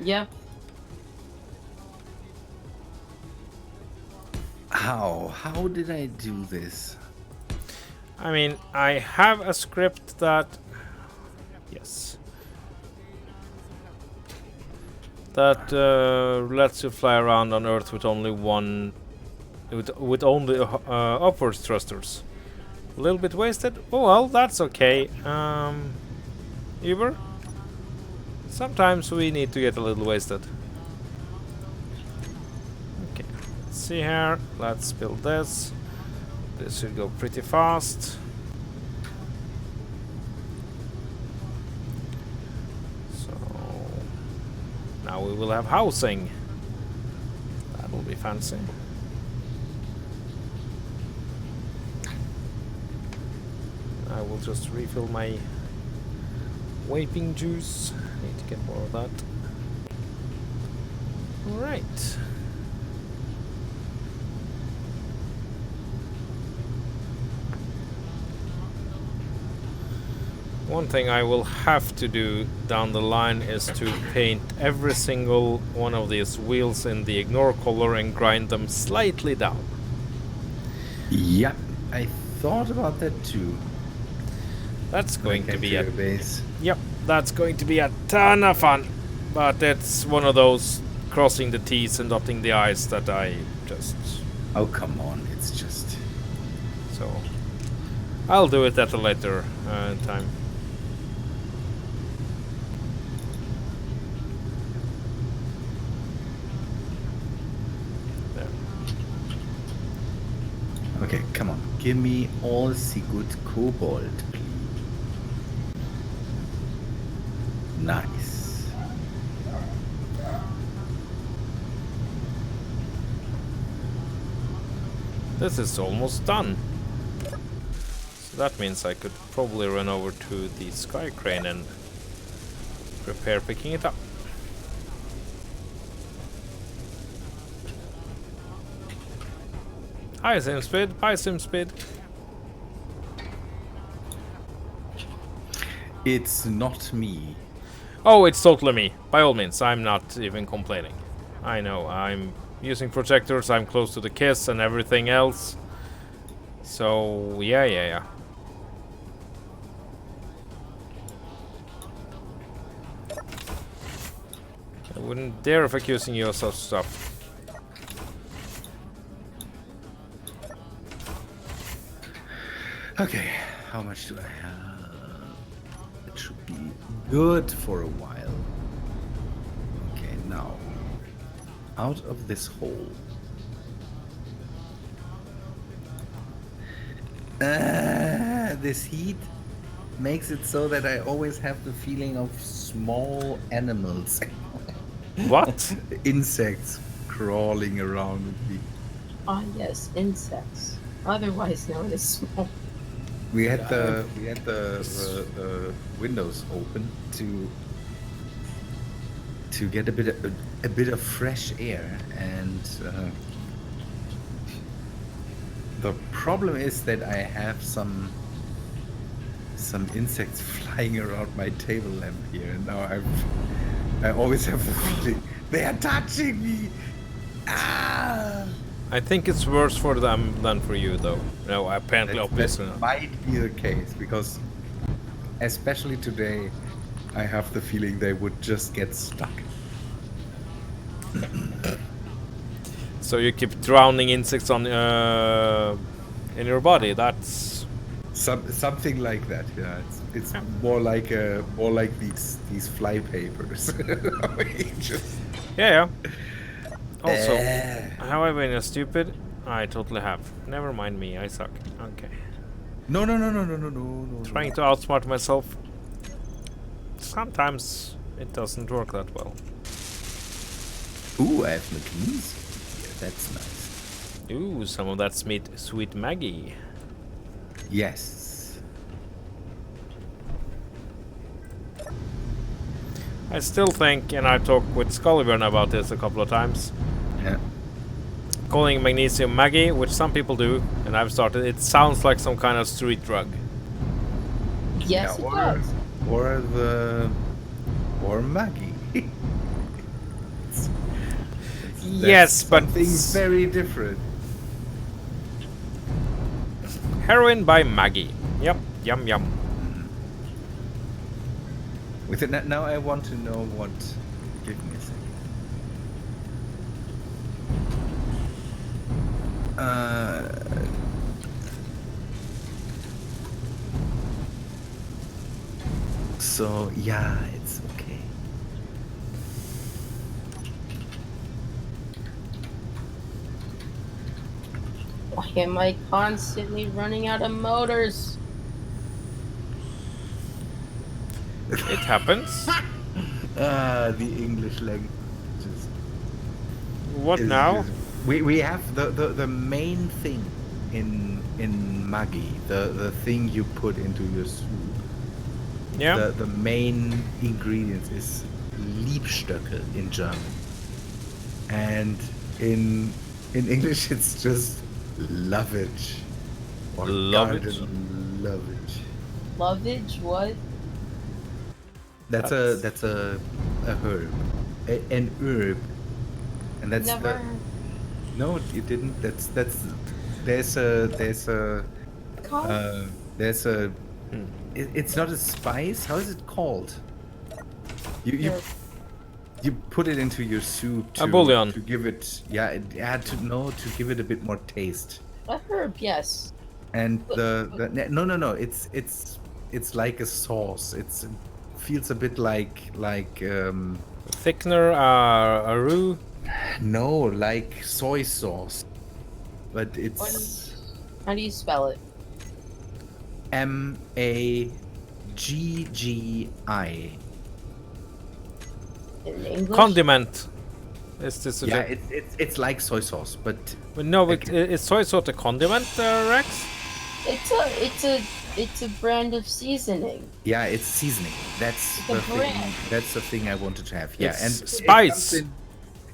Yep. How did I do this? I mean, I have a script that... Yes. That lets you fly around on Earth with only one... With only upward thrusters. A little bit wasted? Oh well, that's okay. Uber? Sometimes we need to get a little wasted. Okay, let's see here. Let's build this. This should go pretty fast. So now we will have housing. That will be fancy. I will just refill my vaping juice. Need to get more of that. Alright. One thing I will have to do down the line is to paint every single one of these wheels in the ignore color and grind them slightly down. Yep, I thought about that too. That's going to be a... base. Yep, that's going to be a ton of fun. But it's one of those crossing the T's and dotting the I's that I just... Oh, come on, it's just... So... I'll do it at a later time. There. Okay, come on, give me all the good cobalt, please. Nice. This is almost done. So that means I could probably run over to the sky crane and prepare picking it up. Hi SimSpeed, bye SimSpeed. It's not me. Oh, it's totally me. By all means, I'm not even complaining. I know, I'm using projectors, I'm close to the kiss and everything else. So, yeah. I wouldn't dare of accusing you of such stuff. Okay, how much do I have? It should be good for a while. Okay, now out of this hole. This heat makes it so that I always have the feeling of small animals, What? insects crawling around with me. Ah, yes, insects. Otherwise known as small. We had the windows open to get a bit of fresh air, and the problem is that I have some insects flying around my table lamp here, and now I always have the feeling they are touching me. Ah! I think it's worse for them than for you, though. No, apparently, obviously That not. might be the case, because especially today, I have the feeling they would just get stuck. So you keep drowning insects on in your body. That's Something like that, yeah. It's more like these fly papers. yeah. Also, have I been stupid? I totally have. Never mind me, I suck. Okay. No. Trying to outsmart myself. Sometimes it doesn't work that well. Ooh, I have magnesium. Yeah, that's nice. Ooh, some of that sweet Maggie. Yes. I still think, and I talked with Scullyburn about this a couple of times, Yeah. calling magnesium Maggie, which some people do, and I've started, it sounds like some kind of street drug. Yes, Yeah, it does. or Maggie. Yes, but something very different. Heroin by Maggie. Yep, yum. With it now, I want to know what. Give me a second. So yeah, it's okay. Why am I constantly running out of motors? It happens. The English language. What now? We have the main thing in Maggi, the thing you put into your soup. Yeah. The main ingredient is Liebstöcke in German, and in English it's just lovage or Lovage? garden lovage. Lovage? What? That's a herb, an herb, and that's Never. no, you didn't. There's a Called? It's not a spice. How is it called? You Herb. you put it into your soup A bouillon. to give it to give it a bit more taste. A herb, yes. And no, it's like a sauce. It feels a bit like Thickener, a roux. no, like soy sauce, but it's How do you spell it? Maggi. In English? Condiment. Is this a Yeah, it's like soy sauce, but But no, but is soy sauce a condiment, Rex? It's a brand of seasoning. yeah, it's seasoning. That's It's the a thing. brand. That's the thing I wanted to have. Yeah, It's and spice.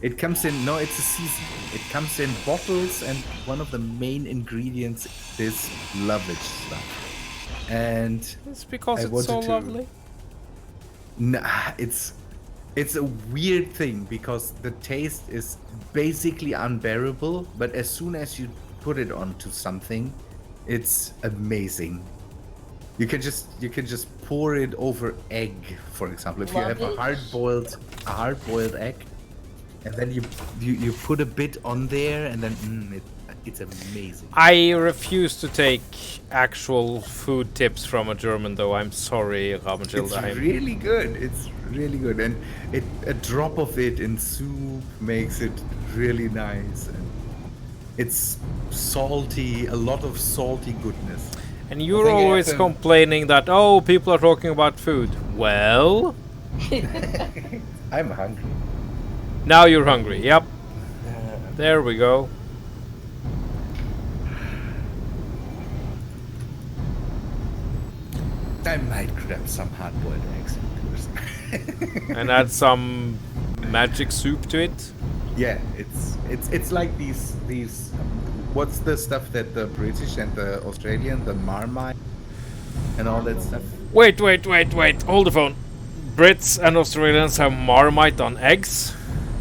It comes in. No, it's a seasoning. It comes in bottles, and one of the main ingredients is lovage stuff. And It's because I it's so wanted to- lovely. nah, it's a weird thing because the taste is basically unbearable, but as soon as you put it onto something, it's amazing. You can just pour it over egg, for example. If you have a Lovage? hard boiled egg, and then you put a bit on there, and then it's amazing. I refuse to take actual food tips from a German, though. I'm sorry, Rabenschild. It's really good. It's really good, and a drop of it in soup makes it really nice. And it's salty, a lot of salty goodness. And you're think I have always to- complaining that, oh, people are talking about food. Well, I'm hungry. now you're hungry. Yep. There we go. I might grab some hard-boiled eggs. And add some magic soup to it. Yeah, it's like these what's the stuff that the British and the Australian, the Marmite and all that stuff. Wait. Hold the phone. Brits and Australians have Marmite on eggs.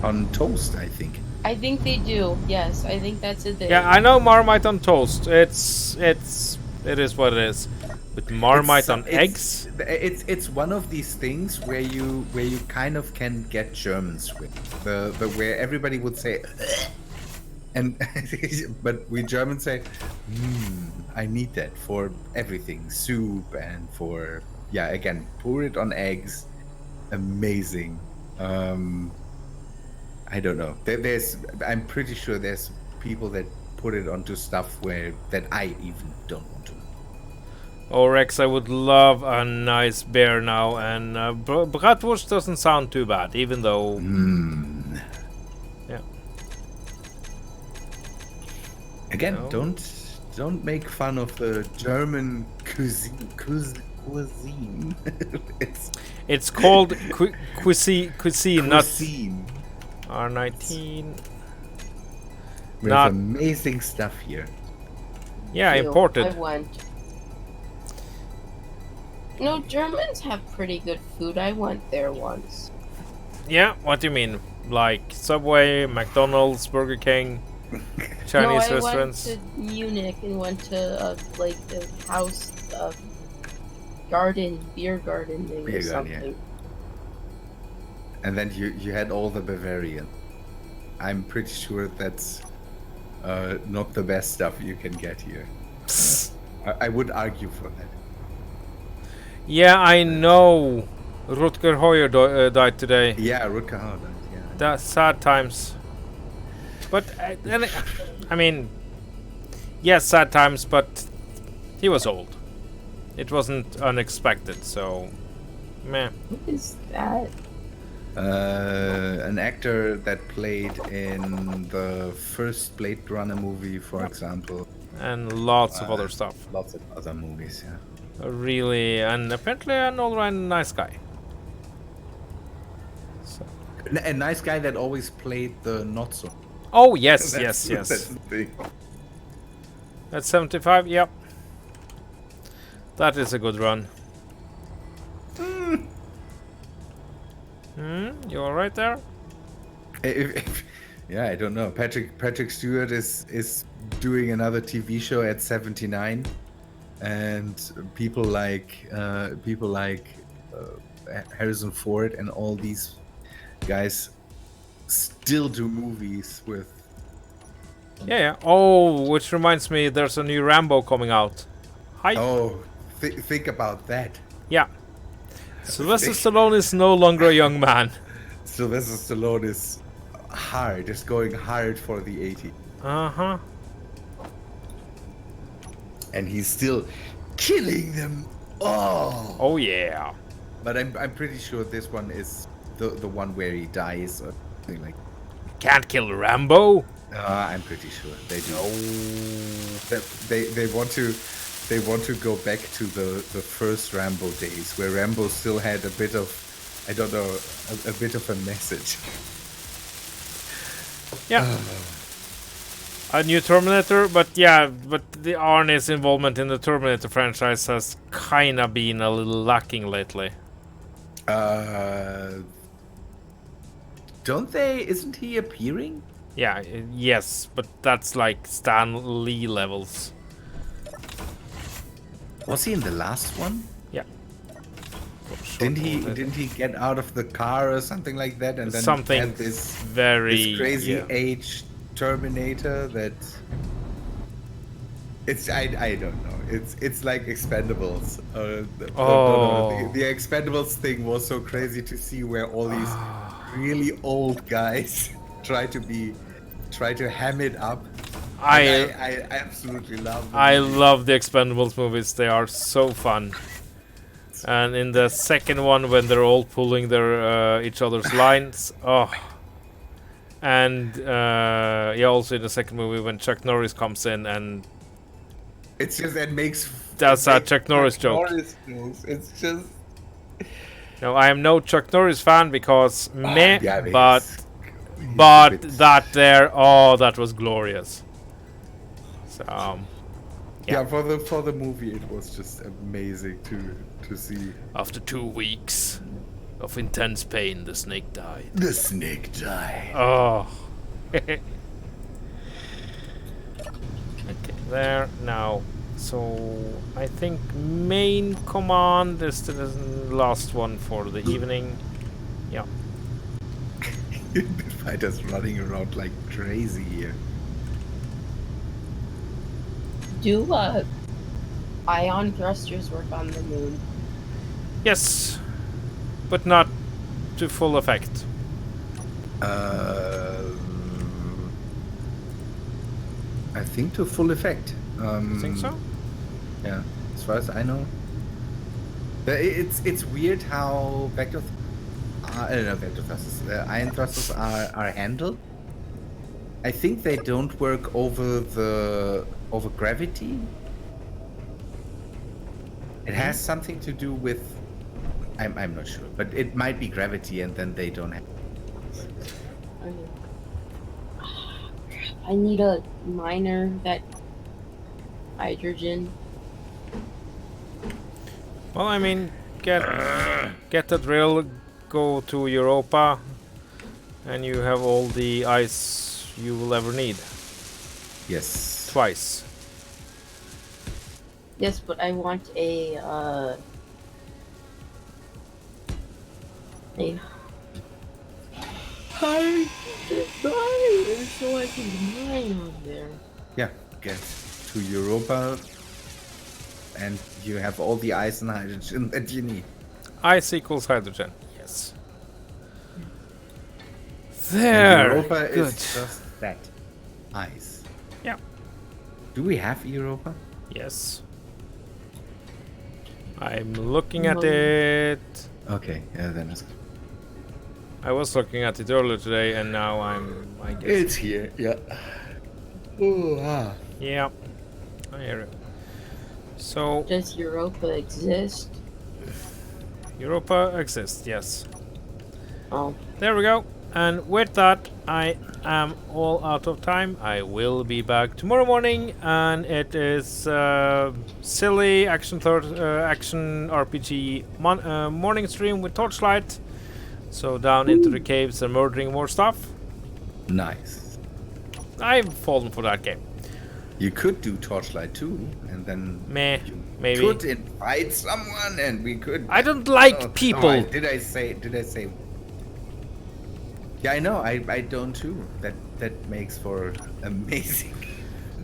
On toast, I think. I think they do. Yes, I think that's a thing. Yeah, I know Marmite on toast. It is what it is. But Marmite on eggs? It's one of these things where you kind of can get Germans with the where everybody would say and but we Germans say I need that for everything, soup and for again, pour it on eggs. Amazing. I don't know. I'm pretty sure there's people that put it onto stuff that I even don't want to. Oh, Rex, I would love a nice beer now, and bratwurst doesn't sound too bad, even though... Yeah. Again, No. don't make fun of the German cuisine. It's called cuisine, not cuisine. R19. We Not- have amazing stuff here. Yeah, Ew, imported. I went. No, Germans have pretty good food. I went there once. Yeah, what do you mean? Like Subway, McDonald's, Burger King, Chinese no, I restaurants? went to Munich and went to like the house, beer garden thing Beer or garden, yeah. something. And then you had all the Bavarian. I'm pretty sure that's not the best stuff you can get here. I would argue for that. Yeah, I know. Rutger Hauer died today. Yeah, Rutger Hauer. Yeah. That's sad times. But, I mean, yes, sad times, but he was old. It wasn't unexpected, so, meh. What is that? An actor that played in the first Blade Runner movie, for example. And lots of other stuff. Lots of other movies, yeah. Really, and apparently an all-around nice guy. So. A nice guy that always played the not so. Oh, yes, That's yes. the thing. That's 75, yep. That is a good run. You alright there? Yeah, I don't know. Patrick Stewart is doing another TV show at 79, and people like Harrison Ford and all these guys still do movies with. Yeah. Oh, which reminds me, there's a new Rambo coming out. Hi. Oh, think about that. Yeah. Sylvester Stallone is no longer a young man. Sylvester Stallone is going hard for the 80s. Uh-huh. And he's still killing them all. Oh, yeah. But I'm pretty sure this one is the one where he dies or something like. Can't kill Rambo. I'm pretty sure they do. They want to go back to the first Rambo days where Rambo still had a bit of, I don't know, a bit of a message. Yeah. A new Terminator, but the Arne's involvement in the Terminator franchise has kinda been a little lacking lately. Don't they? Isn't he appearing? Yeah, yes, but that's like Stan Lee levels. Was he in the last one? Yeah. Didn't he get out of the car or something like that, and then Something had this very crazy age Terminator that it's I don't know. It's like Expendables. The Expendables thing was so crazy to see where all these really old guys try to ham it up. I absolutely love them. I love the Expendables movies. They are so fun. And in the second one, when they're all pulling their each other's lines, and also in the second movie when Chuck Norris comes in and it's just that makes that's a Chuck Norris joke. It's just No, I am no Chuck Norris fan because yeah, but that was glorious. So yeah, for the movie it was just amazing to see. After 2 weeks of intense pain, the snake died. The snake died. Oh. Okay, there now. So I think main command is the last one for the evening. Yeah. The fighters running around like crazy here. Do ion thrusters work on the moon? Yes, but not to full effect. I think to full effect. You think so? Yeah, as far as I know. It's weird how vector thrusters, ion thrusters are handled. I think they don't work over gravity. It has something to do with, I'm not sure, but it might be gravity, and then they don't have. I need a miner that hydrogen. Well, I mean, get the drill, go to Europa, and you have all the ice you will ever need. Yes. Twice. Yes, but I want a hydrogen so I can mine on there. Yeah, get to Europa, and you have all the ice and hydrogen that you need. Ice equals hydrogen. Yes. There. Europa Good. is just that. Ice. Yeah. Do we have Europa? Yes. I'm looking at it. Okay, yeah, then it's. I was looking at it earlier today, and now I guess. It's here, yeah. Ooh, ah. Yeah. I hear it. So Does Europa exist? Europa exists. Yes. Oh. There we go. And with that, I am all out of time. I will be back tomorrow morning, and it is silly action RPG morning stream with Torchlight. So down into the caves and murdering more stuff. Nice. I've fallen for that game. You could do Torchlight too, and then Maybe. could invite someone, and we could. I don't like people. No, did I say? Yeah, I know. I don't too. That makes for amazing.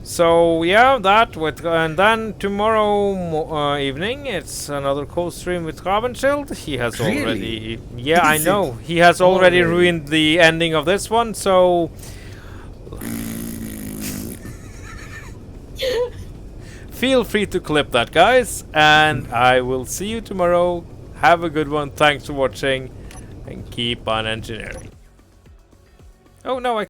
So yeah, that with and then tomorrow evening it's another Costream with Rabenschild. He has Really? already, yeah, I know. He has already ruined the ending of this one. So feel free to clip that, guys, and I will see you tomorrow. Have a good one. Thanks for watching, and keep on engineering. Oh no, I